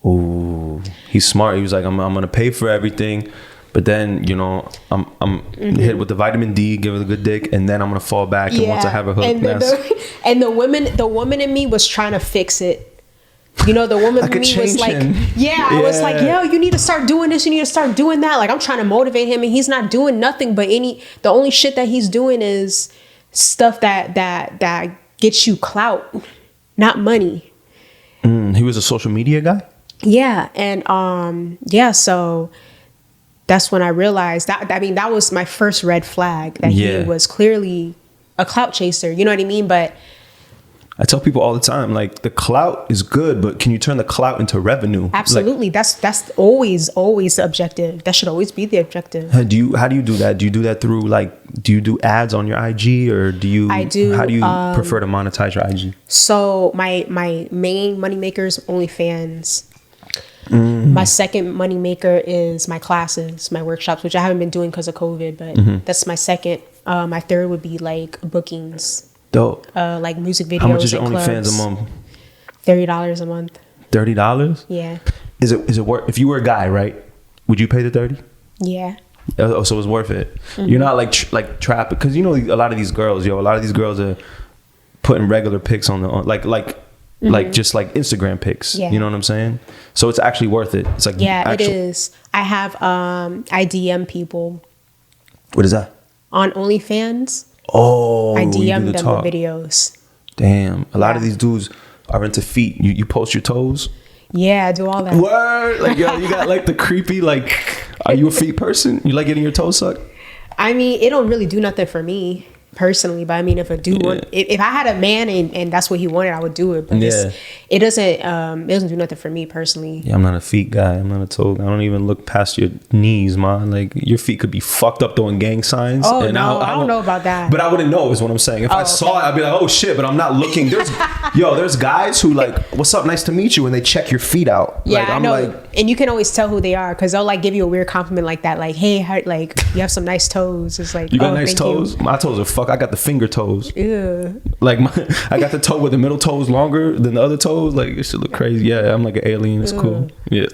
Oh, he's smart. He was like, I'm gonna pay for everything, but then I'm hit with the vitamin D, give it a good dick, and then I'm gonna fall back. And once I have a hook, and the woman in me was trying to fix it. The woman in me was like, I was like, yo, you need to start doing this. You need to start doing that. Like, I'm trying to motivate him, and he's not doing nothing but the only shit that he's doing is stuff that gets you clout, not money. He was a social media guy? Yeah. And, so that's when I realized that was my first red flag, that he was clearly a clout chaser. You know what I mean? But I tell people all the time, like, the clout is good, but can you turn the clout into revenue? Absolutely. Like, that's always the objective. That should always be the objective. How do you do that? Do you do that through, like, do you do ads on your IG, or do you? I do. How do you prefer to monetize your IG? So my main moneymaker is OnlyFans. My second moneymaker is my classes, my workshops, which I haven't been doing because of COVID, but that's my second. My third would be like bookings. Dope. Like music videos. How much is your OnlyFans a month? $30 a month. $30? Yeah. Is it worth? If you were a guy, right? Would you pay the 30? Yeah. Oh, so it's worth it. You're not like trapping, because a lot of these girls, a lot of these girls are putting regular pics on like like just like Instagram pics. Yeah. You know what I'm saying? So it's actually worth it. It's like Yeah, it is. I have I DM people What is that? on OnlyFans. Oh, I you do DM the them talk. the videos. Damn, a lot of Yeah. these dudes are into feet. You post your toes. Yeah, I do all that. Word, like yo, you got like the creepy like. Are you a feet person? You like getting your toes sucked? I mean, it don't really do nothing for me personally, but I mean, if a dude want, if I had a man and that's what he wanted, I would do it. But it doesn't do nothing for me personally. Yeah, I'm not a feet guy. I'm not a toe guy. I don't even look past your knees, man. Like your feet could be fucked up throwing gang signs. Oh and no, I don't know about that. But I wouldn't know is what I'm saying. If I saw it, I'd be like, oh shit. But I'm not looking. There's guys who like, what's up? Nice to meet you. And they check your feet out. Yeah, like, I I'm know. like, And you can always tell who they are because they'll like give you a weird compliment like that. Like, hey, like you have some nice toes. It's like, you got oh, nice thank toes. you. My toes are fuck. I got the finger toes. Ew. Like I got the toe where the middle toe is longer than the other toes. Like it should look crazy. Yeah, I'm like an alien. It's cool. Yeah.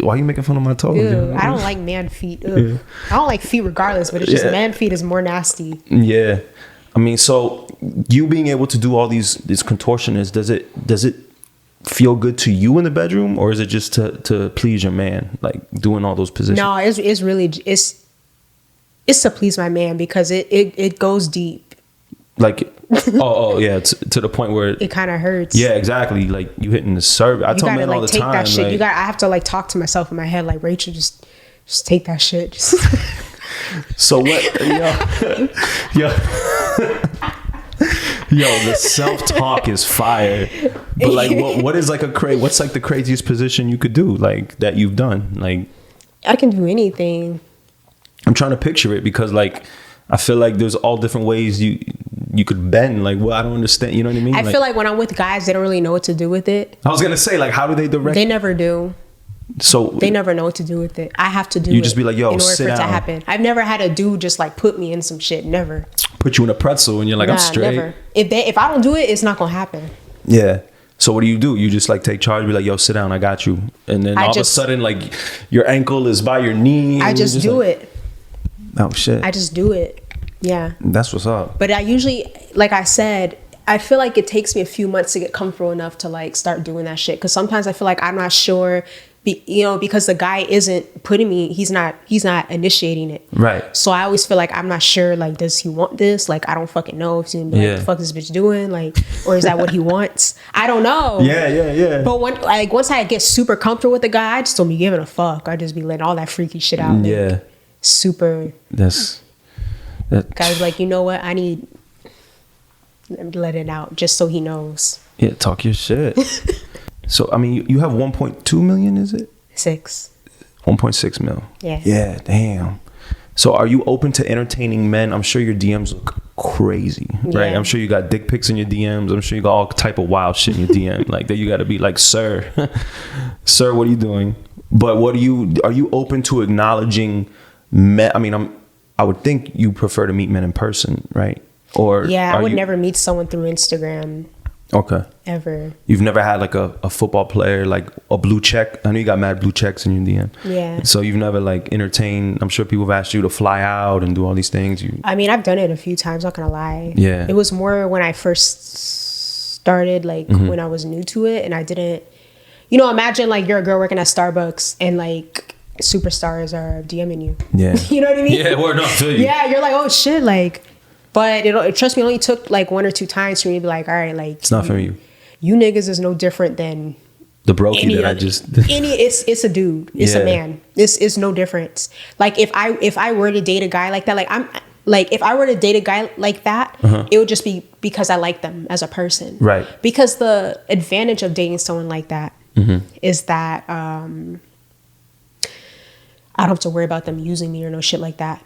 Why are you making fun of my toes? Ew. I don't like man feet. Ew. I don't like feet regardless, but it's just man feet is more nasty. Yeah. I mean, so you being able to do all these contortionists, does it feel good to you in the bedroom, or is it just to please your man, like doing all those positions? No, it's really it's to please my man because it goes deep. Like oh yeah, to the point where It kind of hurts. yeah, exactly. Like you hitting the cervix. I You tell gotta men like all the take time. that shit. Like, I have to like talk to myself in my head like, Rachel, just take that shit. Just so what? Yo, the self-talk is fire. But like, what is like what's like the craziest position you could do, like that you've done? Like, I can do anything. I'm trying to picture it because like I feel like there's all different ways you could bend. Like, well, I don't understand. You know what I mean? I feel like when I'm with guys, they don't really know what to do with it. I was gonna say, like, how do they direct? They never do. So They never know what to do with it. I have to do it. You just be like, yo, in order sit for it to down. happen. I've never had a dude just like put me in some shit. Never. put you in a pretzel and you're like, I'm straight. Never. If I don't do it, it's not gonna happen. Yeah. So what do? You just like take charge, be like, yo, sit down, I got you. And then all of a sudden, like your ankle is by your knee. I just do like, it. Oh shit. I just do it. Yeah. That's what's up. But I usually, like I said, I feel like it takes me a few months to get comfortable enough to like start doing that shit. Because sometimes I feel like I'm not sure, because the guy isn't putting me, he's not initiating it. Right. So I always feel like I'm not sure, like, does he want this? Like, I don't fucking know if he's gonna be like, the fuck is this bitch doing? Like, or is that what he wants? I don't know. Yeah. But once I get super comfortable with the guy, I just don't be giving a fuck. I just be letting all that freaky shit out. Like, Yeah. super. That Guys, like, you know what? I need to let it out just so he knows. Yeah, talk your shit. So I mean, you have 1.2 million, is it? 6. 1.6 mil. Yeah. Yeah, damn. So are you open to entertaining men? I'm sure your DMs look crazy, right? Yeah. I'm sure you got dick pics in your DMs. I'm sure you got all type of wild shit in your DM. Like that, you got to be like, sir, sir, what are you doing? But are you open to acknowledging men? I mean, I would think you prefer to meet men in person, right? Or Yeah, I would never meet someone through Instagram. Okay. Ever. You've never had like a football player, like a blue check? I know you got mad blue checks in your DM. Yeah. So you've never like entertained, I'm sure people have asked you to fly out and do all these things. I mean, I've done it a few times, not gonna lie. Yeah. It was more when I first started, like when I was new to it and I didn't, imagine like you're a girl working at Starbucks and like superstars are DMing you. Yeah. You know what I mean? Yeah, word up, feel you. Yeah, you're like, oh shit, like, but trust me, it only took like 1 or 2 times for me to be like, all right, like, It's not for you. You niggas is no different than The brokey that I other- just it's a dude. It's Yeah. a man. It's no difference. Like if I were to date a guy like that, if I were to date a guy like that, it would just be because I like them as a person. Right. Because the advantage of dating someone like that is that I don't have to worry about them using me or no shit like that.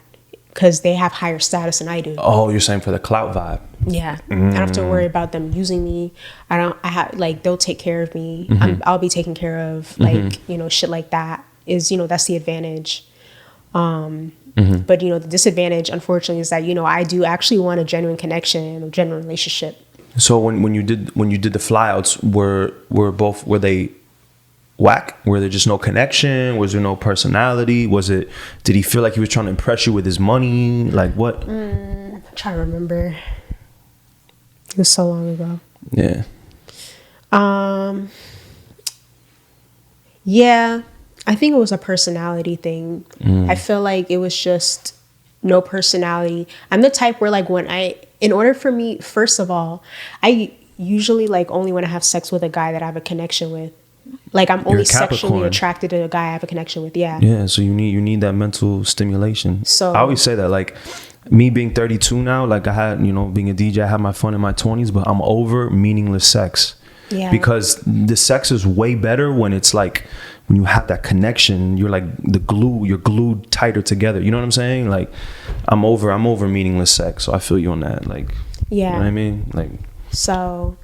Because they have higher status than I do. Oh, you're saying for the clout vibe. Yeah. I don't have to worry about them using me. They'll take care of me. I'll be taken care of. Like, shit like that is, that's the advantage. But, the disadvantage, unfortunately, is that, I do actually want a genuine connection, a genuine relationship. So when you did the flyouts, were they whack? Were there just no connection? Was there no personality? Did he feel like he was trying to impress you with his money? Like what? I'm trying to remember. It was so long ago. Yeah. Yeah, I think it was a personality thing. I feel like it was just no personality. I'm the type where like in order for me, first of all, I usually like only want to have sex with a guy that I have a connection with. Like I'm only sexually attracted to a guy I have a connection with. Yeah. Yeah. So you need that mental stimulation. So I always say that, like me being 32 now, like I had, being a DJ, I had my fun in my 20s, but I'm over meaningless sex. Yeah. Because the sex is way better when it's like, when you have that connection, you're like you're glued tighter together. You know what I'm saying? Like I'm over meaningless sex. So I feel you on that. Like, yeah. You know what I mean? Like, so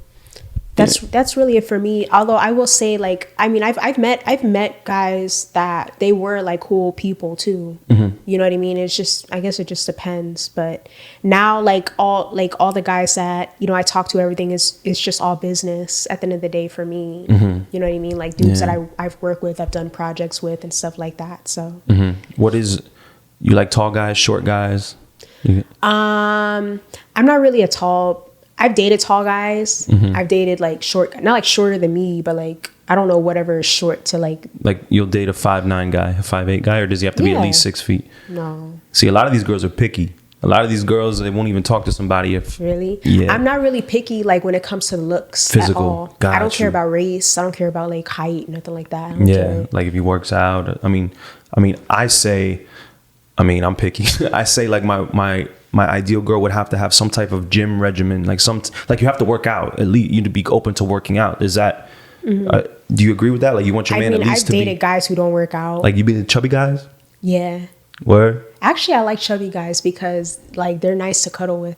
that's really it for me. Although I will say, like, I mean, I've met guys that they were like cool people too. You know what I mean? It's just, I guess it just depends. But now, like all the guys that I talk to, everything is just all business at the end of the day for me. You know what I mean? Like dudes that I've worked with, I've done projects with, and stuff like that. So, what is, you like tall guys, short guys? I'm not really a tall. I've dated tall guys. I've dated like short, not like shorter than me, but like, I don't know, whatever is short to like. Like you'll date a 5'9" guy, a 5'8" guy, or does he have to be at least 6 feet? No. See, a lot of these girls are picky. A lot of these girls, they won't even talk to somebody if. Really? Yeah. I'm not really picky, like when it comes to looks. Physical. At all. I don't care about race. I don't care about like height, nothing like that. I don't care. Like if he works out. I mean, I'm picky. I say like my ideal girl would have to have some type of gym regimen, like you have to work out. At least you need to be open to working out. Is that? Do you agree with that? Like you want your man at least to be. I've dated guys who don't work out. Like you be the chubby guys? Yeah. Word? Actually, I like chubby guys because like they're nice to cuddle with.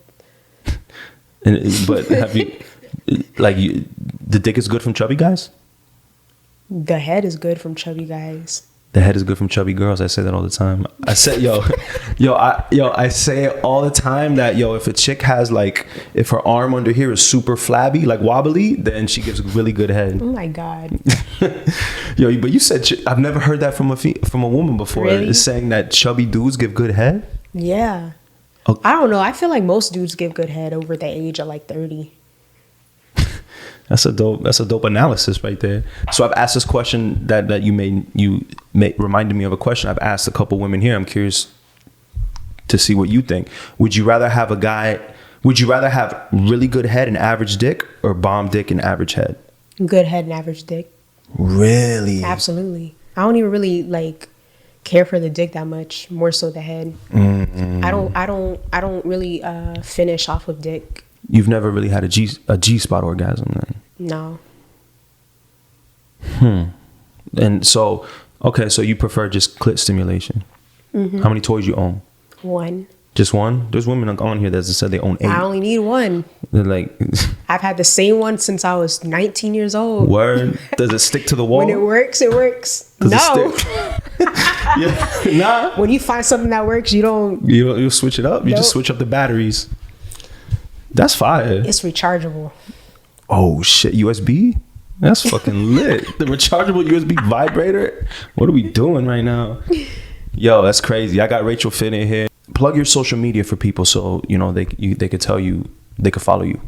But have you the dick is good from chubby guys? The head is good from chubby guys. The head is good from chubby girls. I say that all the time. I say, I say it all the time that, if a chick has like, if her arm under here is super flabby, like wobbly, then she gives really good head. Oh my God. But you said, I've never heard that from a woman before. Really? It's saying that chubby dudes give good head? Yeah. Okay. I don't know. I feel like most dudes give good head over the age of like 30. That's a dope analysis right there. So I've asked this question that you reminded me of a question I've asked a couple women here. I'm curious to see what you think. Would you rather have really good head and average dick, or bomb dick and average head? Good head and average dick. Really? Absolutely. I don't even really like care for the dick that much, more so the head. I don't really finish off of dick. You've never really had a G spot orgasm then? No. And so, okay, so you prefer just clit stimulation. How many toys you own? One. Just one? There's women on here that said they own 8. I only need one. They're like... I've had the same one since I was 19 years old. Word? Does it stick to the wall? When it works, it works. Does no. It stick? Nah. When you find something that works, you'll switch it up. You just switch up the batteries. That's fire. It's rechargeable. Oh shit, USB? That's fucking lit. The rechargeable USB vibrator? What are we doing right now? Yo, that's crazy. I got RachelFIt in here. Plug your social media for people so they could tell you, they could follow you.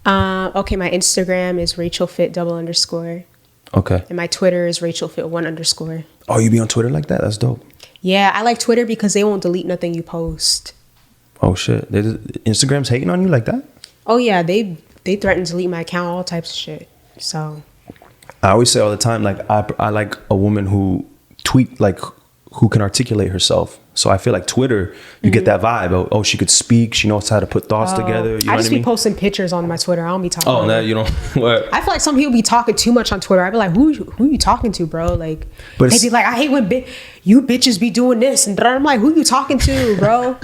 Okay, my Instagram is RachelFIt _. Okay. And my Twitter is RachelFIt 1_. Oh, you be on Twitter like that? That's dope. Yeah, I like Twitter because they won't delete nothing you post. Oh shit. Instagram's hating on you like that? Oh yeah, they threaten to delete my account, all types of shit. So I always say all the time, like I like a woman who who can articulate herself. So I feel like Twitter, you get that vibe. Oh, she could speak. She knows how to put thoughts together. You know I just what I mean? be posting pictures on my Twitter. I don't be talking. Oh, no, you don't. What? I feel like some people be talking too much on Twitter. I be like, who you talking to, bro? Like, they be like, I hate when you bitches be doing this, and I'm like, who you talking to, bro?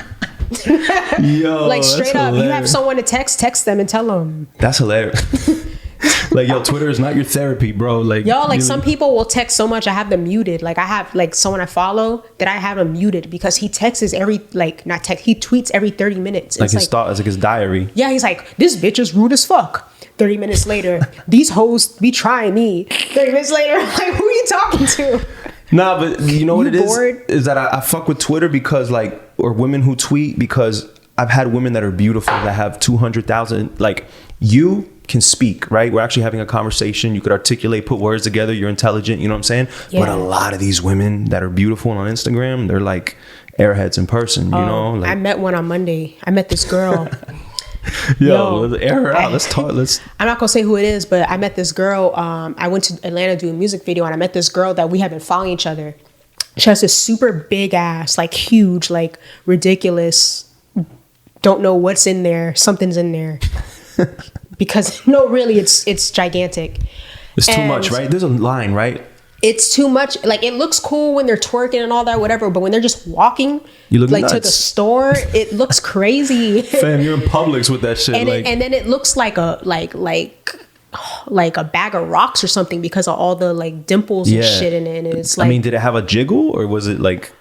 Yo, like straight up, hilarious. You have someone to text them and tell them. That's hilarious. Like, yo, Twitter is not your therapy, bro. Like, yo, like some people will text so much I have them muted. Like I have like someone I follow that I have him muted because he texts he tweets every 30 minutes. Like his thought, it's like his diary. Yeah, he's like, this bitch is rude as fuck. 30 minutes later, these hoes be trying me. 30 minutes later, I'm like, who are you talking to? Nah, but you know what it bored? is that I fuck with Twitter because or women who tweet, because I've had women that are beautiful that have 200,000. Like, you can speak, right? We're actually having a conversation. You could articulate, put words together. You're intelligent. You know what I'm saying? Yeah. But a lot of these women that are beautiful on Instagram, they're like airheads in person, you know? Like, I met one on Monday. I met this girl. Yo, let's air her out. Let's talk. I'm not gonna say who it is, but I met this girl. I went to Atlanta to do a music video, and I met this girl that we have been following each other. She has this super big ass, like huge, like ridiculous. Don't know what's in there. Something's in there. Because no, really, it's gigantic. It's too much, right? There's a line, right? It's too much. Like, it looks cool when they're twerking and all that, whatever. But when they're just walking, you look like nuts. to the store, it looks crazy. Fam, you're in Publix with that shit. And then it looks like a bag of rocks or something because of all the like dimples and shit in it. And it's like, I mean, did it have a jiggle or was it like?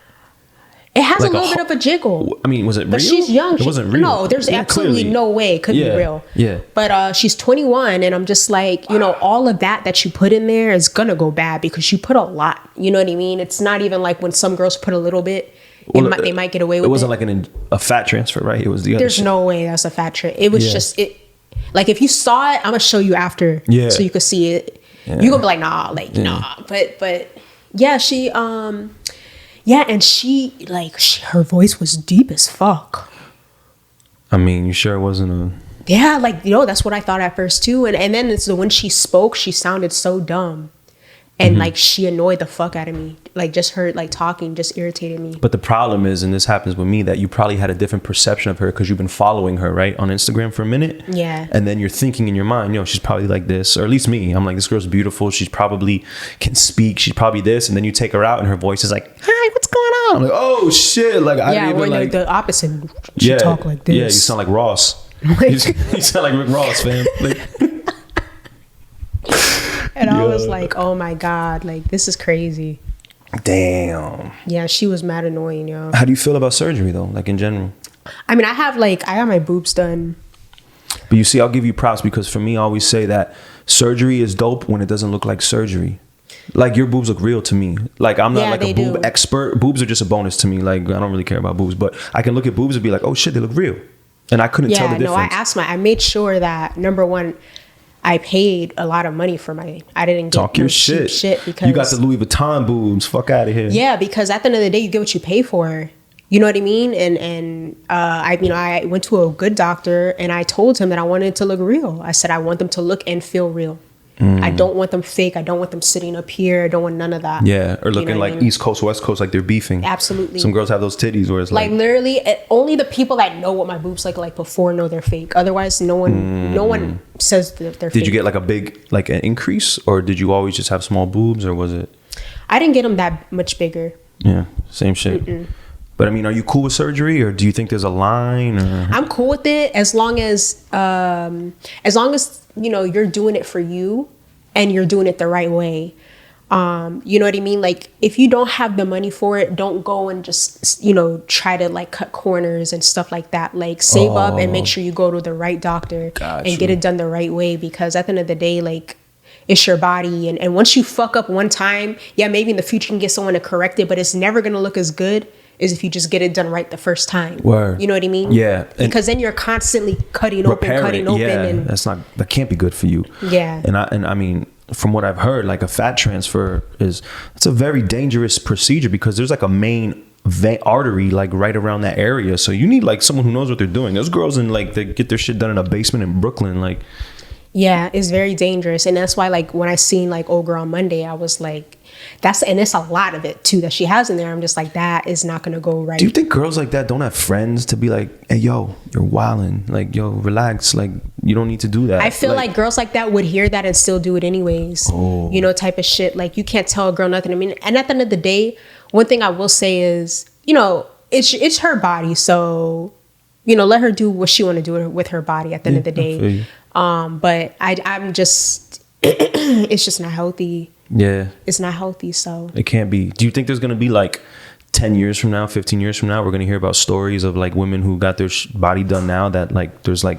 It has like a little bit of a jiggle. I mean, was it real? But she's young. It wasn't real. No, there's absolutely clearly. no way it could be real. Yeah. But she's 21, and I'm just like, you know, all of that you put in there is gonna go bad because you put a lot. You know what I mean? It's not even like when some girls put a little bit, they might get away with it. It wasn't like a fat transfer, right? It was the other There's shit. no way that's a fat trick. It was just it. Like, if you saw it, I'm gonna show you after, so you could see it. Yeah. You gonna be like, nah, but yeah, she yeah, and she her voice was deep as fuck. I mean, you sure it wasn't a? Yeah, like, you know, that's what I thought at first too, and then it's when she spoke, she sounded so dumb, and like she annoyed the fuck out of me. Like, just her like talking just irritated me. But the problem is, and this happens with me, that you probably had a different perception of her because you've been following her, right, on Instagram for a minute. Yeah. And then you're thinking in your mind, you know, she's probably like this, or at least me. I'm like, this girl's beautiful. She's probably can speak. She's probably this. And then you take her out, and her voice is like, "Hi, what's going on?" I'm like, "Oh shit!" Like, I didn't even like the opposite. She talk like this. Yeah, you sound like Ross. You sound like Rick Ross, fam. Like, and I was like, oh my God, like, this is crazy. damn. Yeah, she was mad annoying, yo. How do you feel about surgery though? Like in general? I mean, I got my boobs done. But you see, I'll give you props because for me, I always say that surgery is dope when it doesn't look like surgery. Like, your boobs look real to me. Like, I'm not like a boob expert. Boobs are just a bonus to me. Like, I don't really care about boobs, but I can look at boobs and be like, oh shit, they look real. And I couldn't tell the difference. I made sure that, number one, I paid a lot of money for I didn't get your cheap shit because you got the Louis Vuitton boobs. Fuck out of here. Yeah, because at the end of the day, you get what you pay for. You know what I mean? And I went to a good doctor and I told him that I wanted it to look real. I said I want them to look and feel real. I don't want them fake. I don't want them sitting up here. I don't want none of that. Yeah, or looking like East Coast, West Coast, like they're beefing. Absolutely. Some girls have those titties where it's like literally only the people that know what my boobs look like before know they're fake. Otherwise, no one says that they're fake. Did you get like a big an increase, or did you always just have small boobs, or was it? I didn't get them that much bigger. Yeah, same shit. But I mean, are you cool with surgery, or do you think there's a line? Or? I'm cool with it as long as you know you're doing it for you and you're doing it the right way. You know what I mean? Like, if you don't have the money for it, don't go and just, you know, try to like cut corners and stuff like that. Like, save up and make sure you go to the right doctor and get it done the right way, because at the end of the day, like, it's your body. And once you fuck up one time, yeah, maybe in the future you can get someone to correct it, but it's never going to look as good as if you just get it done right the first time. Word. You know what I mean? Yeah. Because then you're constantly cutting open. Yeah, and that can't be good for you. Yeah. And I mean, from what I've heard, like a fat transfer it's a very dangerous procedure because there's like a main artery like right around that area. So you need like someone who knows what they're doing. Those girls they get their shit done in a basement in Brooklyn, like. Yeah, it's very dangerous. And that's why, like, when I seen like old girl on Monday, I was like, and it's a lot of it too that she has in there. I'm just like, that is not gonna go right. Do you think girls like that don't have friends to be like, hey, yo, you're wildin', like, yo, relax, like, you don't need to do that? I feel like girls like that would hear that and still do it anyways. You know, type of shit. Like, you can't tell a girl nothing. I mean, and at the end of the day, one thing I will say is, you know, it's her body, so, you know, let her do what she want to do with her body at the end of the day. But I'm just it's just not healthy. Yeah, it's not healthy. So it can't be. Do you think there's gonna be like 10 years from now, 15 years from now, we're gonna hear about stories of like women who got their body done now that like there's like,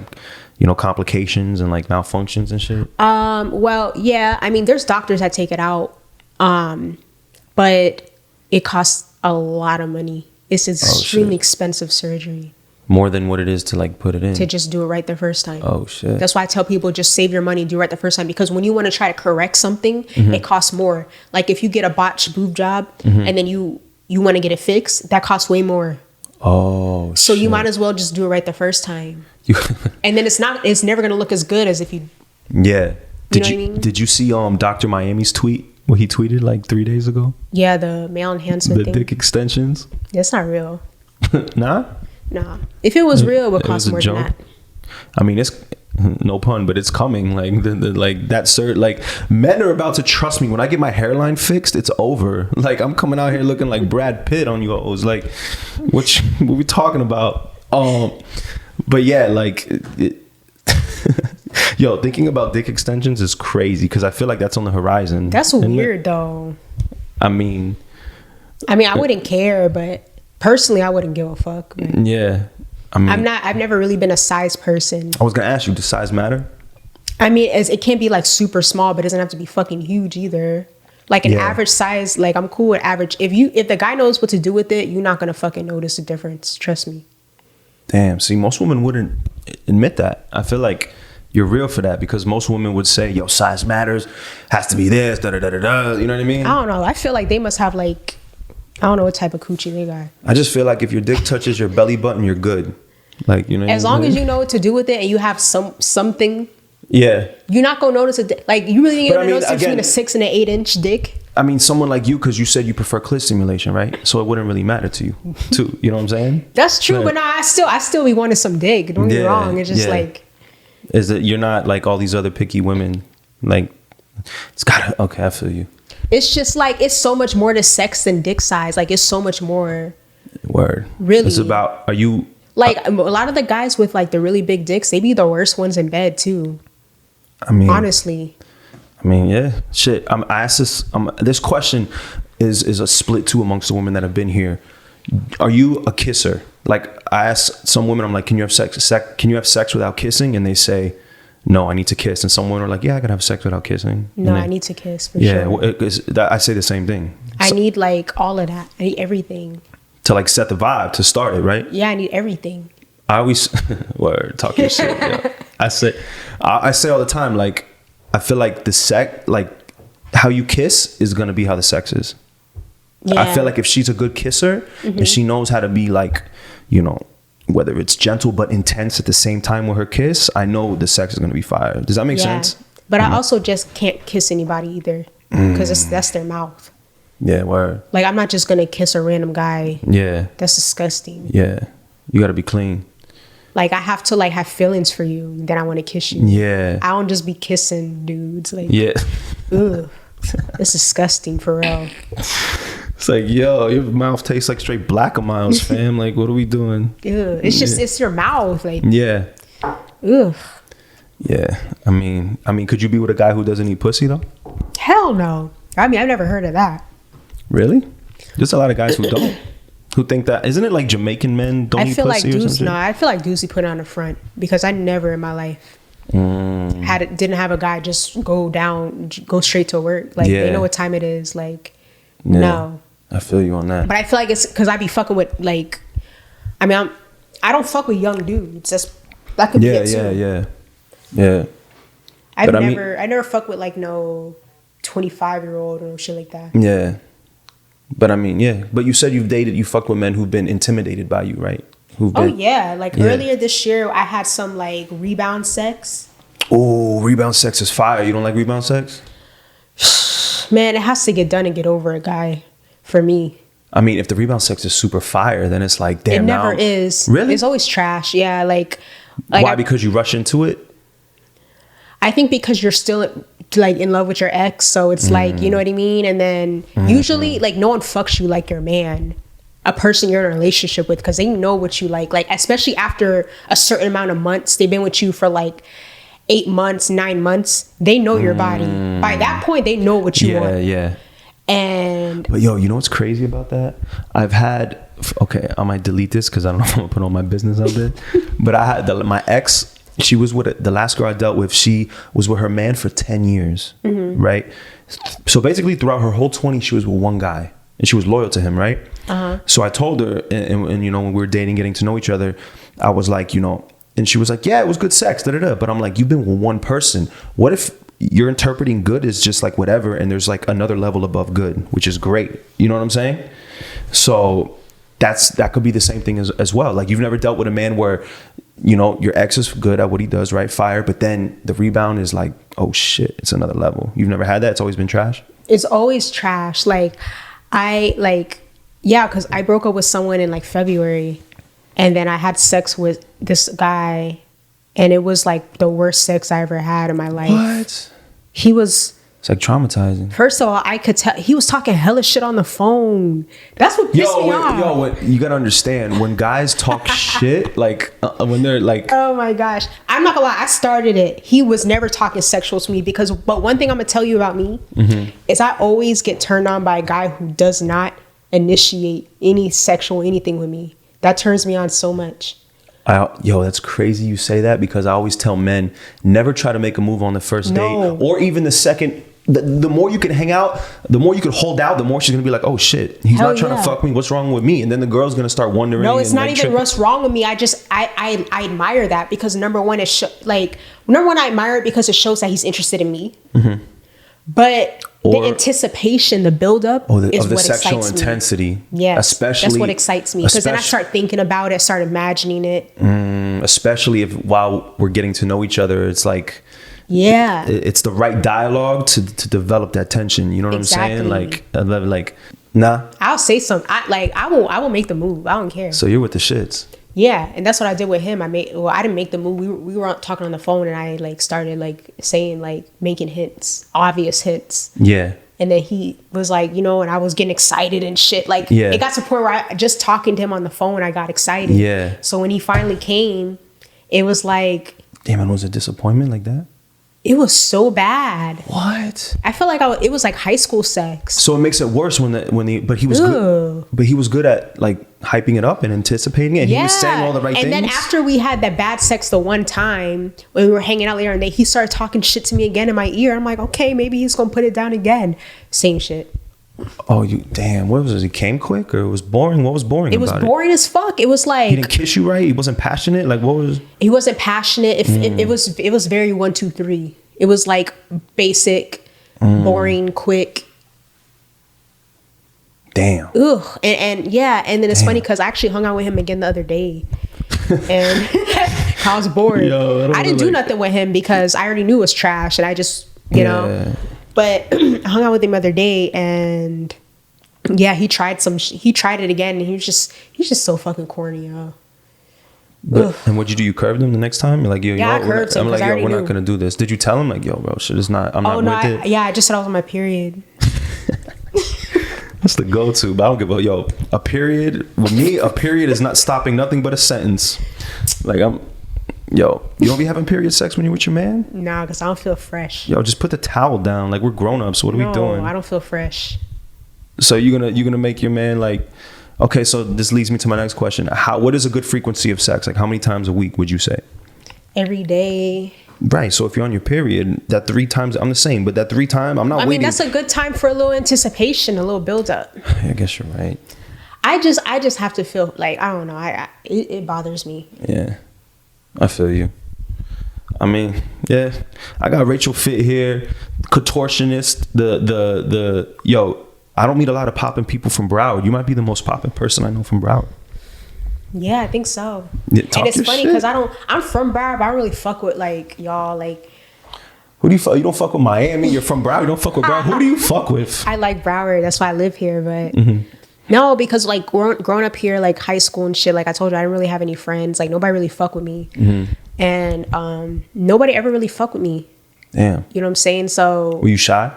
you know, complications and like malfunctions and shit? Well, yeah, I mean, there's doctors that take it out, but it costs a lot of money. It's extremely expensive surgery. More than what it is to like put it in. to just do it right the first time. Oh shit. That's why I tell people just save your money, do it right the first time, because when you want to try to correct something, it costs more. Like if you get a botched boob job and then you want to get it fixed, that costs way more. Oh. So you might as well just do it right the first time. And then it's never gonna look as good as if you. Yeah. You know what I mean? Did you see Dr. Miami's tweet? What he tweeted like 3 days ago? Yeah, the male enhancement The thing. dick extensions. That's not real. Nah. Nah. If it was real, it would It was cost a more joke. than that. I mean, it's no pun, but it's coming. Like like men are about to trust me. When I get my hairline fixed, it's over. Like I'm coming out here looking like Brad Pitt on you hoes. Like what we talking about? But yeah, like yo, thinking about dick extensions is crazy because I feel like that's on the horizon. That's isn't weird it? though. I mean, I wouldn't care, but personally, I wouldn't give a fuck. But yeah. I mean, I've never really been a size person. I was gonna ask you, does size matter? I mean, it can't be like super small, but it doesn't have to be fucking huge either. Like an average size, like I'm cool with average. If the guy knows what to do with it, you're not gonna fucking notice a difference. Trust me. Damn. See, most women wouldn't admit that. I feel like you're real for that because most women would say, "Yo, size matters. Has to be this. Da da da da da." You know what I mean? I don't know. I feel like they must have like, I don't know what type of coochie they got. I just feel like if your dick touches your belly button, you're good. Like, you know. As long as you know what to do with it and you have something, Yeah. you're not gonna notice it. Like you really ain't But I gonna mean, notice between again- a 6 and an 8-inch dick. I mean, someone like you, because you said you prefer clit stimulation, right? So it wouldn't really matter to you, too. You know what I'm saying? That's true, Yeah. but no, I still be wanting some dick. Don't get me Yeah, wrong. It's just yeah. like, Is that you're not like all these other picky women? Like, it's gotta. Okay, I feel you. it's just like it's so much more to sex than dick size. Like it's so much more. Word. Really? It's about. Are you? Like a lot of the guys with like the really big dicks, they be the worst ones in bed too. I mean, Honestly, I mean, yeah, shit. I asked this. This question is a split too amongst the women that have been here. Are you a kisser? Like I asked some women, I'm like, can you have sex? Can you have sex without kissing? And they say, no, I need to kiss. And some women are like, yeah, I can have sex without kissing. no, And I then- need to kiss for Yeah, sure. I say the same thing. I need like all of that. I need everything. To like set the vibe to start it, right? Yeah, I need everything. I always word talk your shit. Yeah. I say all the time, like I feel like the sex, like how you kiss is gonna be how the sex is. Yeah. I feel like if she's a good kisser and she knows how to be like, you know, whether it's gentle but intense at the same time with her kiss, I know the sex is gonna be fire. Does that make sense? But I also just can't kiss anybody either because that's their mouth. Yeah, word. Like I'm not just gonna kiss a random guy. Yeah, That's disgusting. yeah. You gotta be clean. Like I have to like have feelings for you. Then I want to kiss you. Yeah. I don't just be kissing dudes. Like Yeah. ugh, it's disgusting for real. It's like, yo, your mouth tastes like straight Black Miles, fam. Like, what are we doing? Ew. It's just it's your mouth. Like Yeah. ugh. Yeah. I mean, could you be with a guy who doesn't eat pussy though? Hell no. I mean I've never heard of that. Really? There's a lot of guys who don't. Who think that? Isn't it like Jamaican men don't I eat feel like pussy or dudes. something? No, I feel like dudes be put on the front because I never in my life didn't have a guy just go straight to work. Like they Yeah. know what time it is. Like Yeah. no. I feel you on that. But I feel like it's because I be fucking with like, I mean I don't fuck with young dudes. That could be Yeah, it too. yeah. I But I mean- never fuck with like no 25-year-old or shit like that. Yeah. But I mean, yeah. But you said you fucked with men who've been intimidated by you, right? Who've Oh been, yeah, like Yeah. earlier this year I had some like rebound sex. Oh, rebound sex is fire. You don't like rebound sex? Man, it has to get done and get over a guy for me. I mean, if the rebound sex is super fire, then it's like, damn, It never now- is. Really? It's always trash. Yeah, like Why? Because you rush into it? I think because you're still like in love with your ex, so it's like, you know what I mean? And then usually like no one fucks you like your man, a person you're in a relationship with, because they know what you like especially after a certain amount of months, they've been with you for like 8 months, 9 months, they know your body. By that point, they know what you want. Yeah. And But yo, you know what's crazy about that? I've had, okay, I might delete this because I don't know if I'm gonna put all my business out there. But I had my ex, she was with the last girl I dealt with. She was with her man for 10 years, right? So basically, throughout her whole 20s, she was with one guy, and she was loyal to him, right? So I told her, and you know, when we were dating, getting to know each other, I was like, you know, and she was like, yeah, it was good sex, da da da. But I'm like, you've been with one person. What if you're interpreting good as just like whatever, and there's like another level above good, which is great. You know what I'm saying? So that could be the same thing as well. Like, you've never dealt with a man where, you know, your ex is good at what he does, right? Fire. But then the rebound is like, oh shit, it's another level. You've never had that? It's always been trash? It's always trash. Like, because I broke up with someone in like February, and then I had sex with this guy, and it was like the worst sex I ever had in my life. What? It's like traumatizing. First of all, I could tell he was talking hella shit on the phone. That's what pissed me off. You gotta understand, when guys talk shit, like when they're like, oh my gosh, I'm not gonna lie, I started it. He was never talking sexual to me but one thing I'm gonna tell you about me is I always get turned on by a guy who does not initiate any sexual anything with me. That turns me on so much. That's crazy you say that, because I always tell men, never try to make a move on the first date or even the second. The more you can hang out, the more you can hold out, the more she's gonna be like, oh shit, he's not trying to fuck me, what's wrong with me? And then the girl's gonna start wondering. No, it's not even what's wrong with me. I admire that, because number one, I admire it because it shows that he's interested in me. But the anticipation, the buildup is what sexual excites me. Intensity. Yeah, especially that's what excites me, because then I start thinking about it, start imagining it. Especially if while we're getting to know each other, it's like, yeah, it's the right dialogue to develop that tension. You know what I'm saying? Like, nah. I'll say something. I will make the move. I don't care. So you're with the shits. Yeah, and that's what I did with him. I didn't make the move. We were talking on the phone, and I like started like saying, like, making hints, obvious hints. Yeah. And then he was like, you know, and I was getting excited and shit. Like, it got to the point where just talking to him on the phone, I got excited. Yeah. So when he finally came, it was like, damn, it was a disappointment like that. It was so bad. What? I felt like it was like high school sex. So it makes it worse but he was good. But he was good at like hyping it up and anticipating it. And he was saying all the right things. And then after we had that bad sex the one time when we were hanging out later, and he started talking shit to me again in my ear. I'm like, okay, maybe he's gonna put it down again. Same shit. Oh, what was it? He came quick, or it was boring? What was boring about it? It was boring as fuck. It was like, he didn't kiss you right? He wasn't passionate? Like, what was? He wasn't passionate. It was very 1, 2, 3. It was like basic, boring, quick. Damn. Ugh. And then it's funny because I actually hung out with him again the other day. And I was bored. I didn't do nothing with him because I already knew it was trash, and I just, you know. But I hung out with him the other day, and he tried it again, and he's just so fucking corny, yo. And what'd you do? You curved him the next time? You're like, yo, I curved him. I'm like, yo, we're not gonna do this. Did you tell him, like, yo, bro, shit is not, I'm not with it? Yeah, I just said I was on my period. That's the go-to, but I don't give a, yo, a period, with me, a period is not stopping nothing but a sentence. Like, you don't be having period sex when you're with your man? Nah, because I don't feel fresh. Yo, just put the towel down. Like, we're grown-ups. What are we doing? No, I don't feel fresh. So you're gonna make your man, like, okay, so this leads me to my next question. What is a good frequency of sex? Like, how many times a week would you say? Every day. Right. So if you're on your period, that 3 times, I'm the same, but that 3 times, I'm not waiting. I mean, that's a good time for a little anticipation, a little build-up. I guess you're right. I just have to feel like, I don't know. It bothers me. Yeah, I feel you. I mean, yeah, I got RachelFIt here, contortionist. I don't meet a lot of popping people from Broward. You might be the most popping person I know from Broward. Yeah, I think so. Yeah, and it's funny because I'm from Broward, but I don't really fuck with like y'all. Like, who do you fuck? You don't fuck with Miami. You're from Broward. You don't fuck with Broward. Who do you fuck with? I like Broward. That's why I live here. But no, because like growing up here, like high school and shit. Like I told you, I didn't really have any friends. Like nobody really fuck with me, and nobody ever really fuck with me. Damn. You know what I'm saying? So were you shy?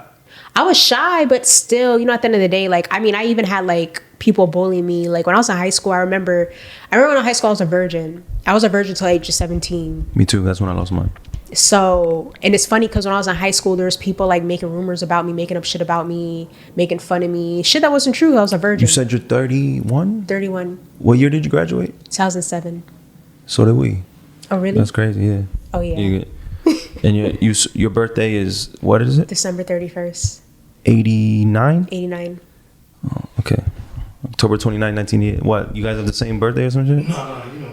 I was shy, but still, you know, at the end of the day, like, I mean, I even had like people bullying me. Like when I was in high school, I remember when in high school I was a virgin. I was a virgin till age of 17. Me too. That's when I lost mine. So, and it's funny because when I was in high school, there was people like making rumors about me, making up shit about me, making fun of me. Shit that wasn't true. I was a virgin. You said you're 31? 31. What year did you graduate? 2007. So did we. Oh, really? That's crazy, yeah. Oh, yeah. And your birthday is, what is it? December 31st. 89? 89. Oh, Okay. October 29, 1988. What? You guys have the same birthday or some shit? No, you know,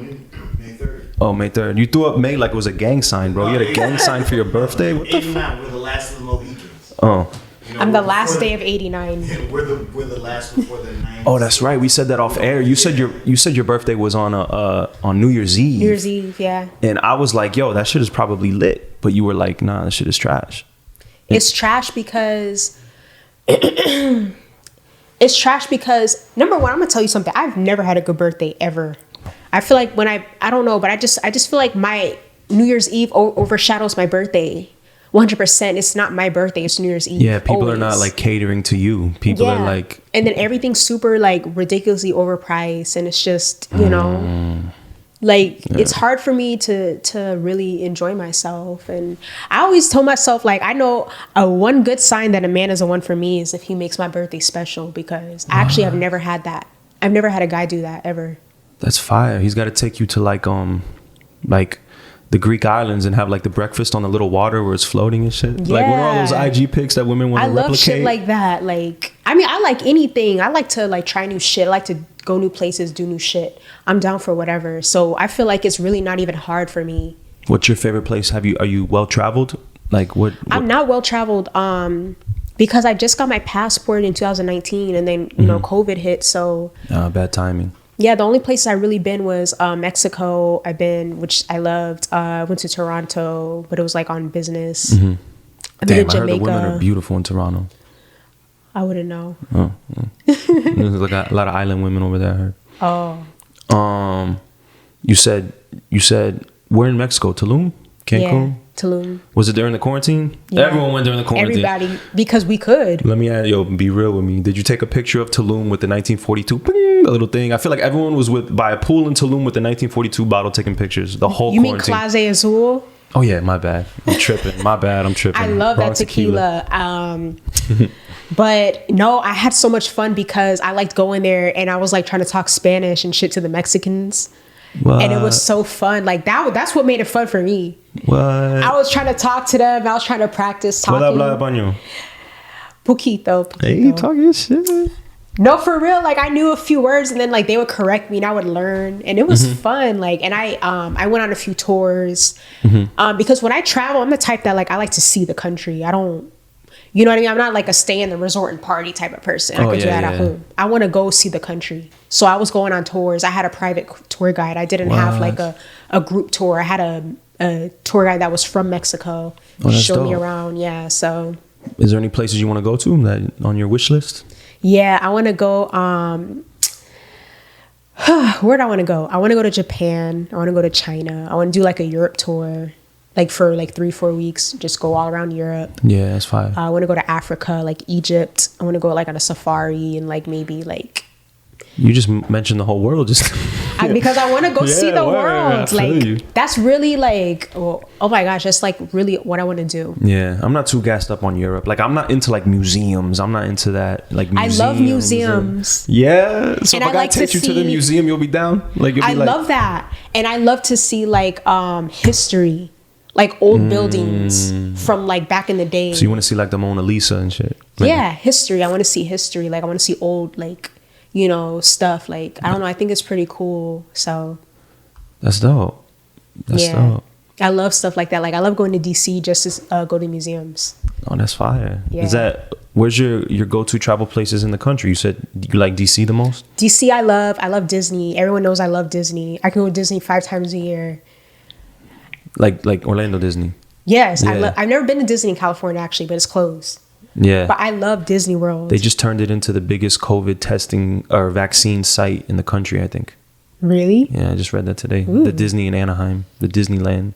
May 3rd. Oh, May 3rd. You threw up May like it was a gang sign, bro. You had a gang sign for your birthday? What the 89, we're the last of the Mohicans. Oh. You know, I'm the we're last before day of 89. We're the last before the 90s. Oh, that's right. We said that off air. You said your birthday was on New Year's Eve. New Year's Eve, yeah. And I was like, yo, that shit is probably lit. But you were like, nah, that shit is trash. It's trash because it's trash because number one, I'm gonna tell you something. I've never had a good birthday ever. I feel like when I don't know, but I just feel like my New Year's Eve overshadows my birthday. 100%. It's not my birthday. It's New Year's Eve. Yeah, people always. are not like catering to you. People are like, and then everything's super like ridiculously overpriced, and it's just it's hard for me to really enjoy myself. And I always tell myself, like, I know one good sign that a man is a one for me is if he makes my birthday special, because actually I've never had that. I've never had a guy do that ever. that's fire. He's got to take you to like the Greek islands and have like the breakfast on the little water where it's floating and shit. Like, what are all those IG pics that women want to replicate? I love shit like that. Like, I mean, I like anything. I like to like try new shit. I like to go new places, do new shit. I'm down for whatever. So I feel like it's really not even hard for me. What's your favorite place? Are you well traveled? Like what? I'm not well traveled because I just got my passport in 2019, and then you know COVID hit. So bad timing. yeah, the only places I really been was Mexico. I've been, which I loved. I went to Toronto, but it was like on business. Damn, I I heard the women are beautiful in Toronto. I wouldn't know. Oh, there's like a lot of island women over there. I heard. Oh, You said we're in Mexico, Tulum, Cancun. yeah, Tulum. Was it during the quarantine? Yeah. Everyone went during the quarantine. Everybody, because we could. Let me ask, be real with me. Did you take a picture of Tulum with the 1942 the little thing? I feel like everyone was by a pool in Tulum with the 1942 bottle taking pictures. The whole You mean quarantine. Clase Azul? Oh yeah, my bad. I'm tripping. My bad. I'm tripping. I love Wrong that tequila. But no, I had so much fun because I liked going there, and I was like trying to talk Spanish and shit to the Mexicans. What? And it was so fun. Like that's what made it fun for me. What? I was trying to talk to them. I was trying to practice talking. What habla español? Poquito. Hey, talking your shit. No, for real. Like I knew a few words, and then like they would correct me, and I would learn, and it was fun. Like, and I went on a few tours because when I travel, I'm the type that like I like to see the country. I don't, you know what I mean? I'm not like a stay in the resort and party type of person. I could do that at home. I want to go see the country. So I was going on tours. I had a private tour guide. I didn't have like a group tour. I had a tour guide that was from Mexico. Show me around. Yeah. So. Is there any places you want to go to that on your wish list? Yeah, I want to go. Where do I want to go? I want to go to Japan. I want to go to China. I want to do like a Europe tour, like for like 3-4 weeks. Just go all around Europe. Yeah, that's fine. I want to go to Africa, like Egypt. I want to go like on a safari and like maybe like. You just mentioned the whole world, just because I want to go see the world. Like that's really like, oh my gosh, that's like really what I want to do. Yeah, I'm not too gassed up on Europe. Like I'm not into like museums. I'm not into that. Like museums. I love museums. Yeah, so and if I gotta take you to the museum, you'll be down. Like I love that, and I love to see like history. Like old buildings from like back in the day. So you want to see like the Mona Lisa and shit? Like, yeah, history. I want to see history. Like I want to see old like, you know, stuff. Like I don't know. I think it's pretty cool. So that's dope. That's dope. I love stuff like that. Like I love going to DC just to go to museums. Oh, that's fire. Yeah. Where's your go-to travel places in the country? You said you like DC the most? DC I love Disney. Everyone knows I love Disney. I can go to Disney 5 times a year. Like Orlando Disney? Yes. Yeah. I've never been to Disney in California actually, but it's closed. Yeah. But I love Disney World. They just turned it into the biggest COVID testing or vaccine site in the country, I think. Really? Yeah, I just read that today. Ooh. The Disney in Anaheim, the Disneyland.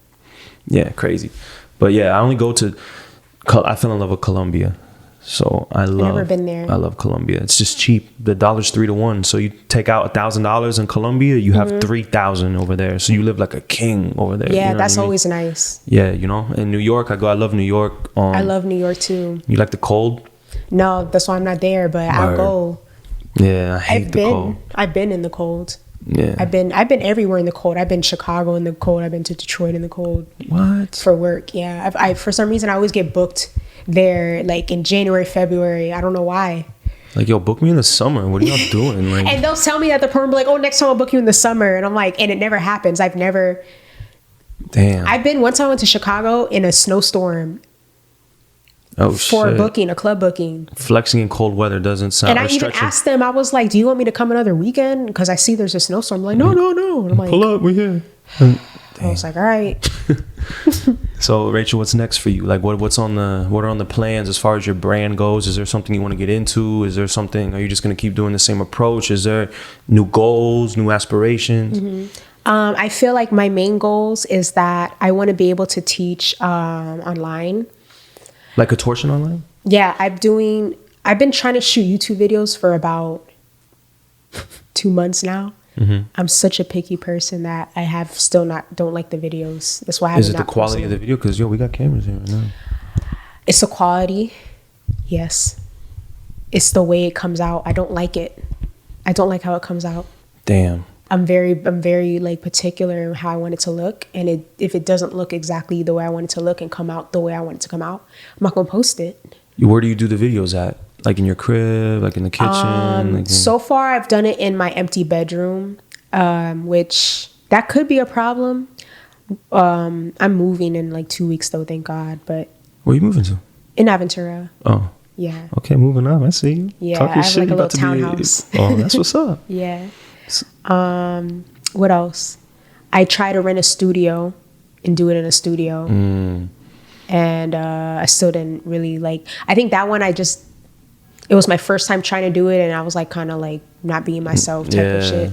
Yeah, crazy. But yeah, I fell in love with Colombia. So I've never been there. I love Colombia. It's just cheap. The dollar's 3 to 1. So you take out $1,000 in Colombia, you have 3,000 over there. So you live like a king over there. Yeah, you know that's what I mean? always nice. Yeah, you know. In New York, I love New York. I love New York too. You like the cold? No, that's why I'm not there, but I'll go. Yeah, I hate the cold. I've been in the cold. Yeah. I've been everywhere in the cold. I've been Chicago in the cold. I've been to Detroit in the cold. What? For work, yeah. I for some reason I always get booked there like in January, February. I don't know why. Like, yo, book me in the summer. What are y'all doing? Like, And they'll tell me at the program, like, oh, next time I'll book you in the summer. And I'm like, and it never happens. I've been, one time I went to Chicago in a snowstorm for a booking, a club booking. Flexing in cold weather doesn't sound. And I even asked them, I was like, do you want me to come another weekend? Because I see there's a snowstorm. I'm like, no. And I'm like, pull up, we're here. I was like, all right. So Rachel, what's next for you? Like, what are on the plans as far as your brand goes? Is there something you want to get into? Is there something? Are you just going to keep doing the same approach? Is there new goals, new aspirations? I feel like my main goals is that I want to be able to teach online. Like a torsion online? Yeah, I've been trying to shoot YouTube videos for about 2 months now. I'm such a picky person that I have still don't like the videos. That's why I haven't. Is it the quality of the video? Because we got cameras here right now. It's the quality, yes. It's the way it comes out. I don't like it. I don't like how it comes out. Damn. I'm very like particular in how I want it to look, and if it doesn't look exactly the way I want it to look and come out the way I want it to come out, I'm not gonna post it. Where do you do the videos at? Like in your crib, like in the kitchen? So far, I've done it in my empty bedroom, which that could be a problem. I'm moving in like 2 weeks, though, thank God. But where are you moving to? In Aventura. Oh. Yeah. Okay, moving up. I see you. Yeah, I have like a little townhouse. Oh, that's what's up. Yeah. What else? I try to rent a studio and do it in a studio. And I still didn't really like. I think that one it was my first time trying to do it, and I was like kind of like not being myself type of shit.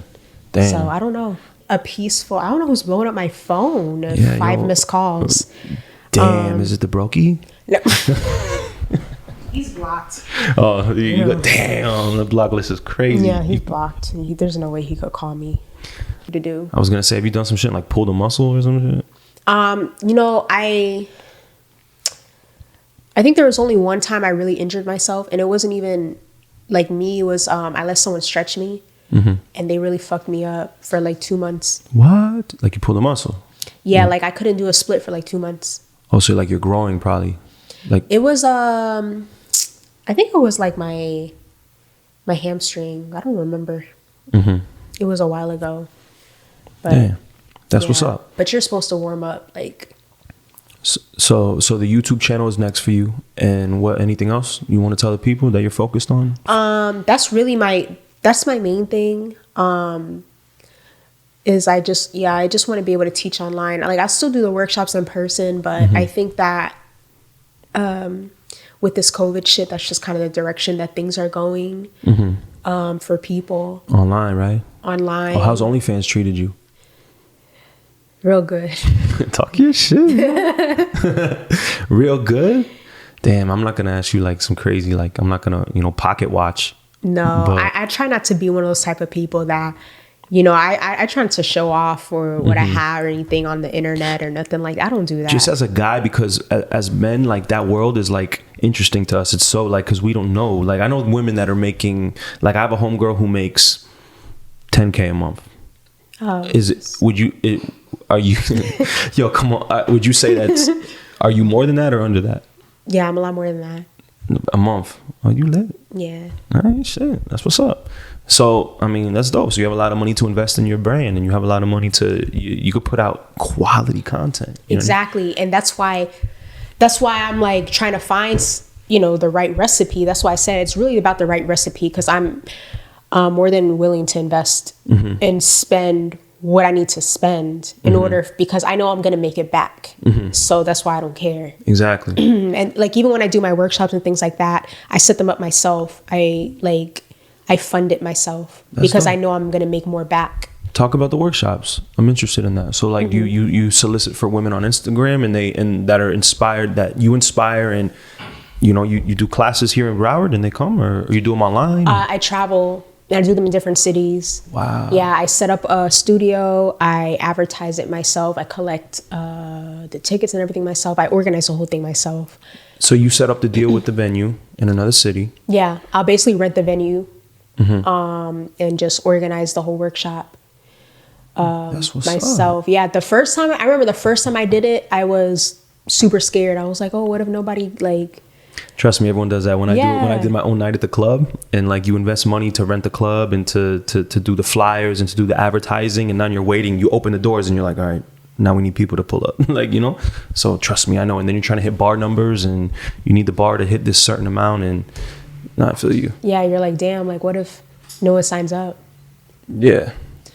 Damn. So I don't know. I don't know who's blowing up my phone. 5 missed calls. Damn, is it the brokey? No. He's blocked. Oh, you go, damn, the block list is crazy. Yeah, he's blocked. There's no way he could call me to do. I was gonna say, have you done some shit like pulled a muscle or some shit? I think there was only one time I really injured myself, and it wasn't even like me. It was I let someone stretch me, and they really fucked me up for like 2 months. What? Like you pulled a muscle? Yeah, like I couldn't do a split for like 2 months. Oh, so like you're growing probably. Like it was I think it was like my hamstring. I don't remember. It was a while ago. But damn, that's what's up. But you're supposed to warm up like. So the YouTube channel is next for you, and what? Anything else you want to tell the people that you're focused on? That's my main thing. Is I just want to be able to teach online. Like I still do the workshops in person, but I think that with this COVID shit, that's just kind of the direction that things are going for people. Online, right? Online. Oh, how's OnlyFans treated you? Real good. Talk your shit. Real good? Damn, I'm not going to ask you like some crazy, like I'm not going to, pocket watch. No, I try not to be one of those type of people that, I try not to show off or what I have or anything on the internet or nothing like that. I don't do that. Just as a guy, because as men, like that world is like interesting to us. It's so like, because we don't know. Like I know women that are making, like I have a homegirl who makes $10K a month. Oh, Are you, yo, come on. Would you say are you more than that or under that? Yeah, I'm a lot more than that. A month. Oh, you lit. Yeah. All right, shit. That's what's up. So, I mean, that's dope. So you have a lot of money to invest in your brand, and you have a lot of money you could put out quality content. Exactly. And that's why I'm like trying to find, the right recipe. That's why I said it's really about the right recipe, because I'm more than willing to invest and spend what I need to spend in order, because I know I'm going to make it back. So that's why I don't care. Exactly. And like, even when I do my workshops and things like that, I set them up myself. I fund it myself. That's because dope. I know I'm going to make more back. Talk about the workshops. I'm interested in that. So like you solicit for women on Instagram and that are inspired, that you inspire, and you do classes here in Broward and they come, or you do them online? I travel. I do them in different cities. Wow. Yeah, I set up a studio. I advertise it myself. I collect the tickets and everything myself. I organize the whole thing myself. So you set up the deal with the venue in another city? Yeah, I'll basically rent the venue and just organize the whole workshop That's what's myself. up. Yeah, I remember the first time I did it, I was super scared. I was like, oh, what if nobody Trust me, everyone does that. When I Yeah. did my own night at the club, and like you invest money to rent the club and to do the flyers and to do the advertising, and then you're waiting, you open the doors and you're like, all right, now we need people to pull up. Like, you know? So trust me, I know. And then you're trying to hit bar numbers and you need the bar to hit this certain amount, and I feel you. Yeah, you're like, damn, like what if no one signs up? Yeah.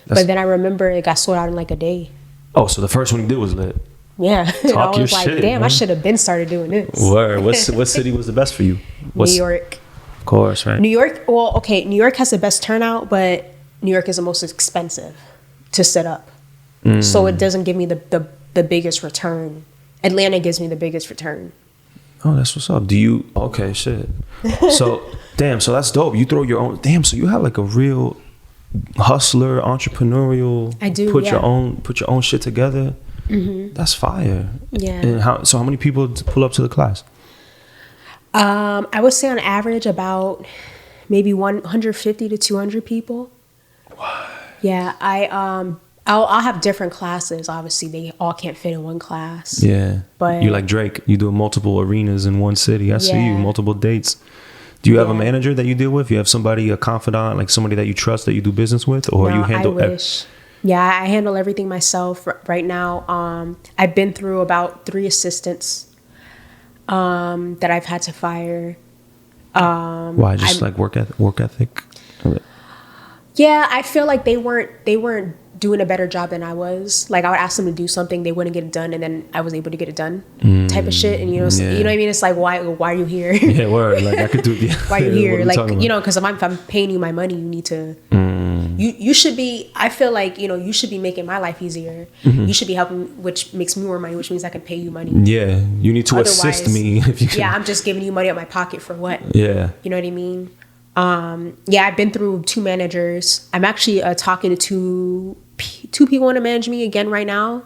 But then I remember it got sold out in like a day. Oh, so the first one you did was lit. Yeah. And I Talk your was like, shit, damn, man. I should have been started doing this. Word. What city was the best for you? New York. Of course, right? New York, well, okay, New York has the best turnout, but New York is the most expensive to set up. So it doesn't give me the biggest return. Atlanta gives me the biggest return. Oh, that's what's up. Do you? Okay, shit. So, damn, so that's dope. You throw your own. Damn, so you have like a real hustler, entrepreneurial. I do, Put yeah. your own shit together. Mm-hmm. That's fire. Yeah. And how many people pull up to the class? I would say on average about maybe 150 to 200 people. What? Yeah, I'll have different classes. Obviously, they all can't fit in one class. Yeah. But you like Drake. You do multiple arenas in one city. I see you. Yeah. Multiple dates. Do you have a Yeah. manager that you deal with? You have somebody, a confidant, like somebody that you trust that you do business with, or no, you handle? I wish. Yeah, I handle everything myself right now. I've been through about 3 assistants that I've had to fire. Why? Just like work ethic. Yeah, I feel like they weren't doing a better job than I was. Like I would ask them to do something, they wouldn't get it done, and then I was able to get it done, type of shit. And you know what I mean? It's like why are you here? Yeah, word. Like I could do. Yeah. Why are you What here? are we Like talking you about? know, because if I'm paying you my money, you need to. You should be. I feel like you should be making my life easier. You should be helping, which makes me more money, which means I can pay you money. Yeah, you need to assist Otherwise, me if you can. Yeah, I'm just giving you money out my pocket for what? Yeah. You know what I mean? Yeah, I've been through 2 managers. I'm actually talking to two people want to manage me again right now.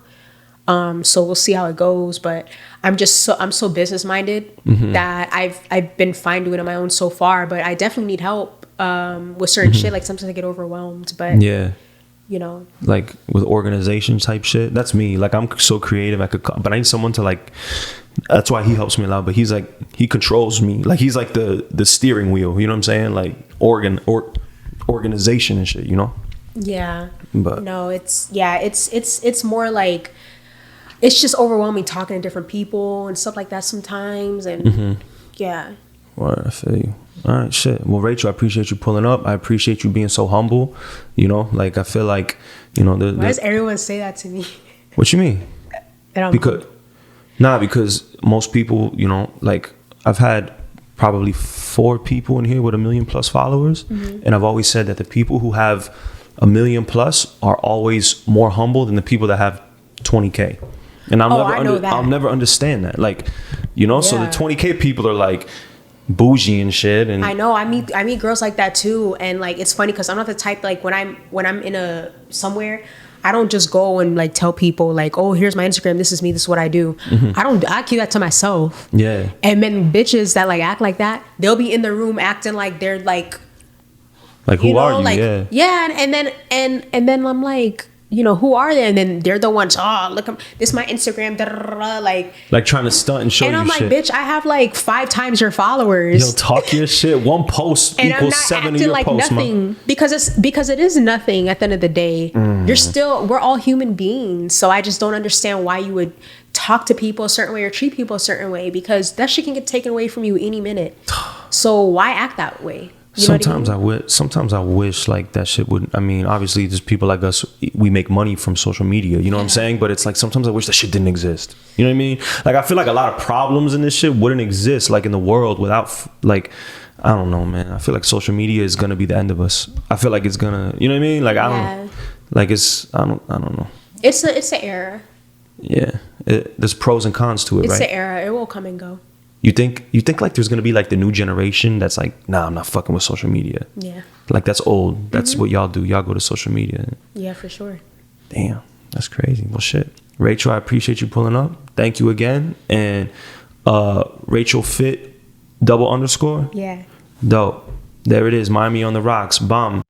So we'll see how it goes. But I'm so business minded that I've been fine doing it on my own so far. But I definitely need help with certain shit. Like sometimes I get overwhelmed. But Yeah. you know, Like with organization type shit. That's me. Like I'm so creative. But I need someone to like. That's why he helps me a lot. But he's like he controls me. Like he's like the steering wheel. You know what I'm saying? Like organization and shit. You know. yeah. But No, it's more like it's just overwhelming talking to different people and stuff like that sometimes. And yeah. Well, I feel you. All right, shit. Well, Rachel, I appreciate you pulling up. I appreciate you being so humble. You know, like I feel like, you know, Why does everyone say that to me? what you mean? Because most people, you know, like I've had probably 4 people in here with 1 million plus followers, and I've always said that the people who have 1 million plus are always more humble than the people that have 20K. And I'll never understand that. Like, you know, so the 20K people are like bougie and shit. And I know I meet girls like that too, and like it's funny because I'm not the type like when I'm in somewhere, I don't just go and like tell people like, oh, here's my Instagram, this is me, this is what I do. I keep that to myself. Yeah. And then bitches that like act like that, they'll be in the room acting like they're like who are you? like, yeah. and then I'm like, you know, who are they? And then they're the ones, look, this is my Instagram, like trying to stunt and show you shit. And I'm like, bitch, I have like 5 times your followers. Yo, talk your shit. One post And equals I'm not 7 of acting your like posts, nothing because it is nothing at the end of the day. We're all human beings. So I just don't understand why you would talk to people a certain way or treat people a certain way, because that shit can get taken away from you any minute. So why act that way? You know Sometimes I wish like that shit wouldn't. I mean, obviously, there's people like us. We make money from social media. You know what I'm saying? But it's like sometimes I wish that shit didn't exist. You know what I mean? Like I feel like a lot of problems in this shit wouldn't exist like in the world without like I don't know, man. I feel like social media is gonna be the end of us. I feel like it's gonna. You know what I mean? Like I don't. Like it's I don't know. It's an era. Yeah, there's pros and cons to it, right? It's an era. It will come and go. You think like there's gonna be like the new generation that's like, nah, I'm not fucking with social media. Yeah. Like that's old. That's what y'all do. Y'all go to social media. Yeah, for sure. Damn, that's crazy. Well, shit. Rachel, I appreciate you pulling up. Thank you again. And RachelFIt _. Yeah. Dope. There it is. Miami on the rocks. Bomb.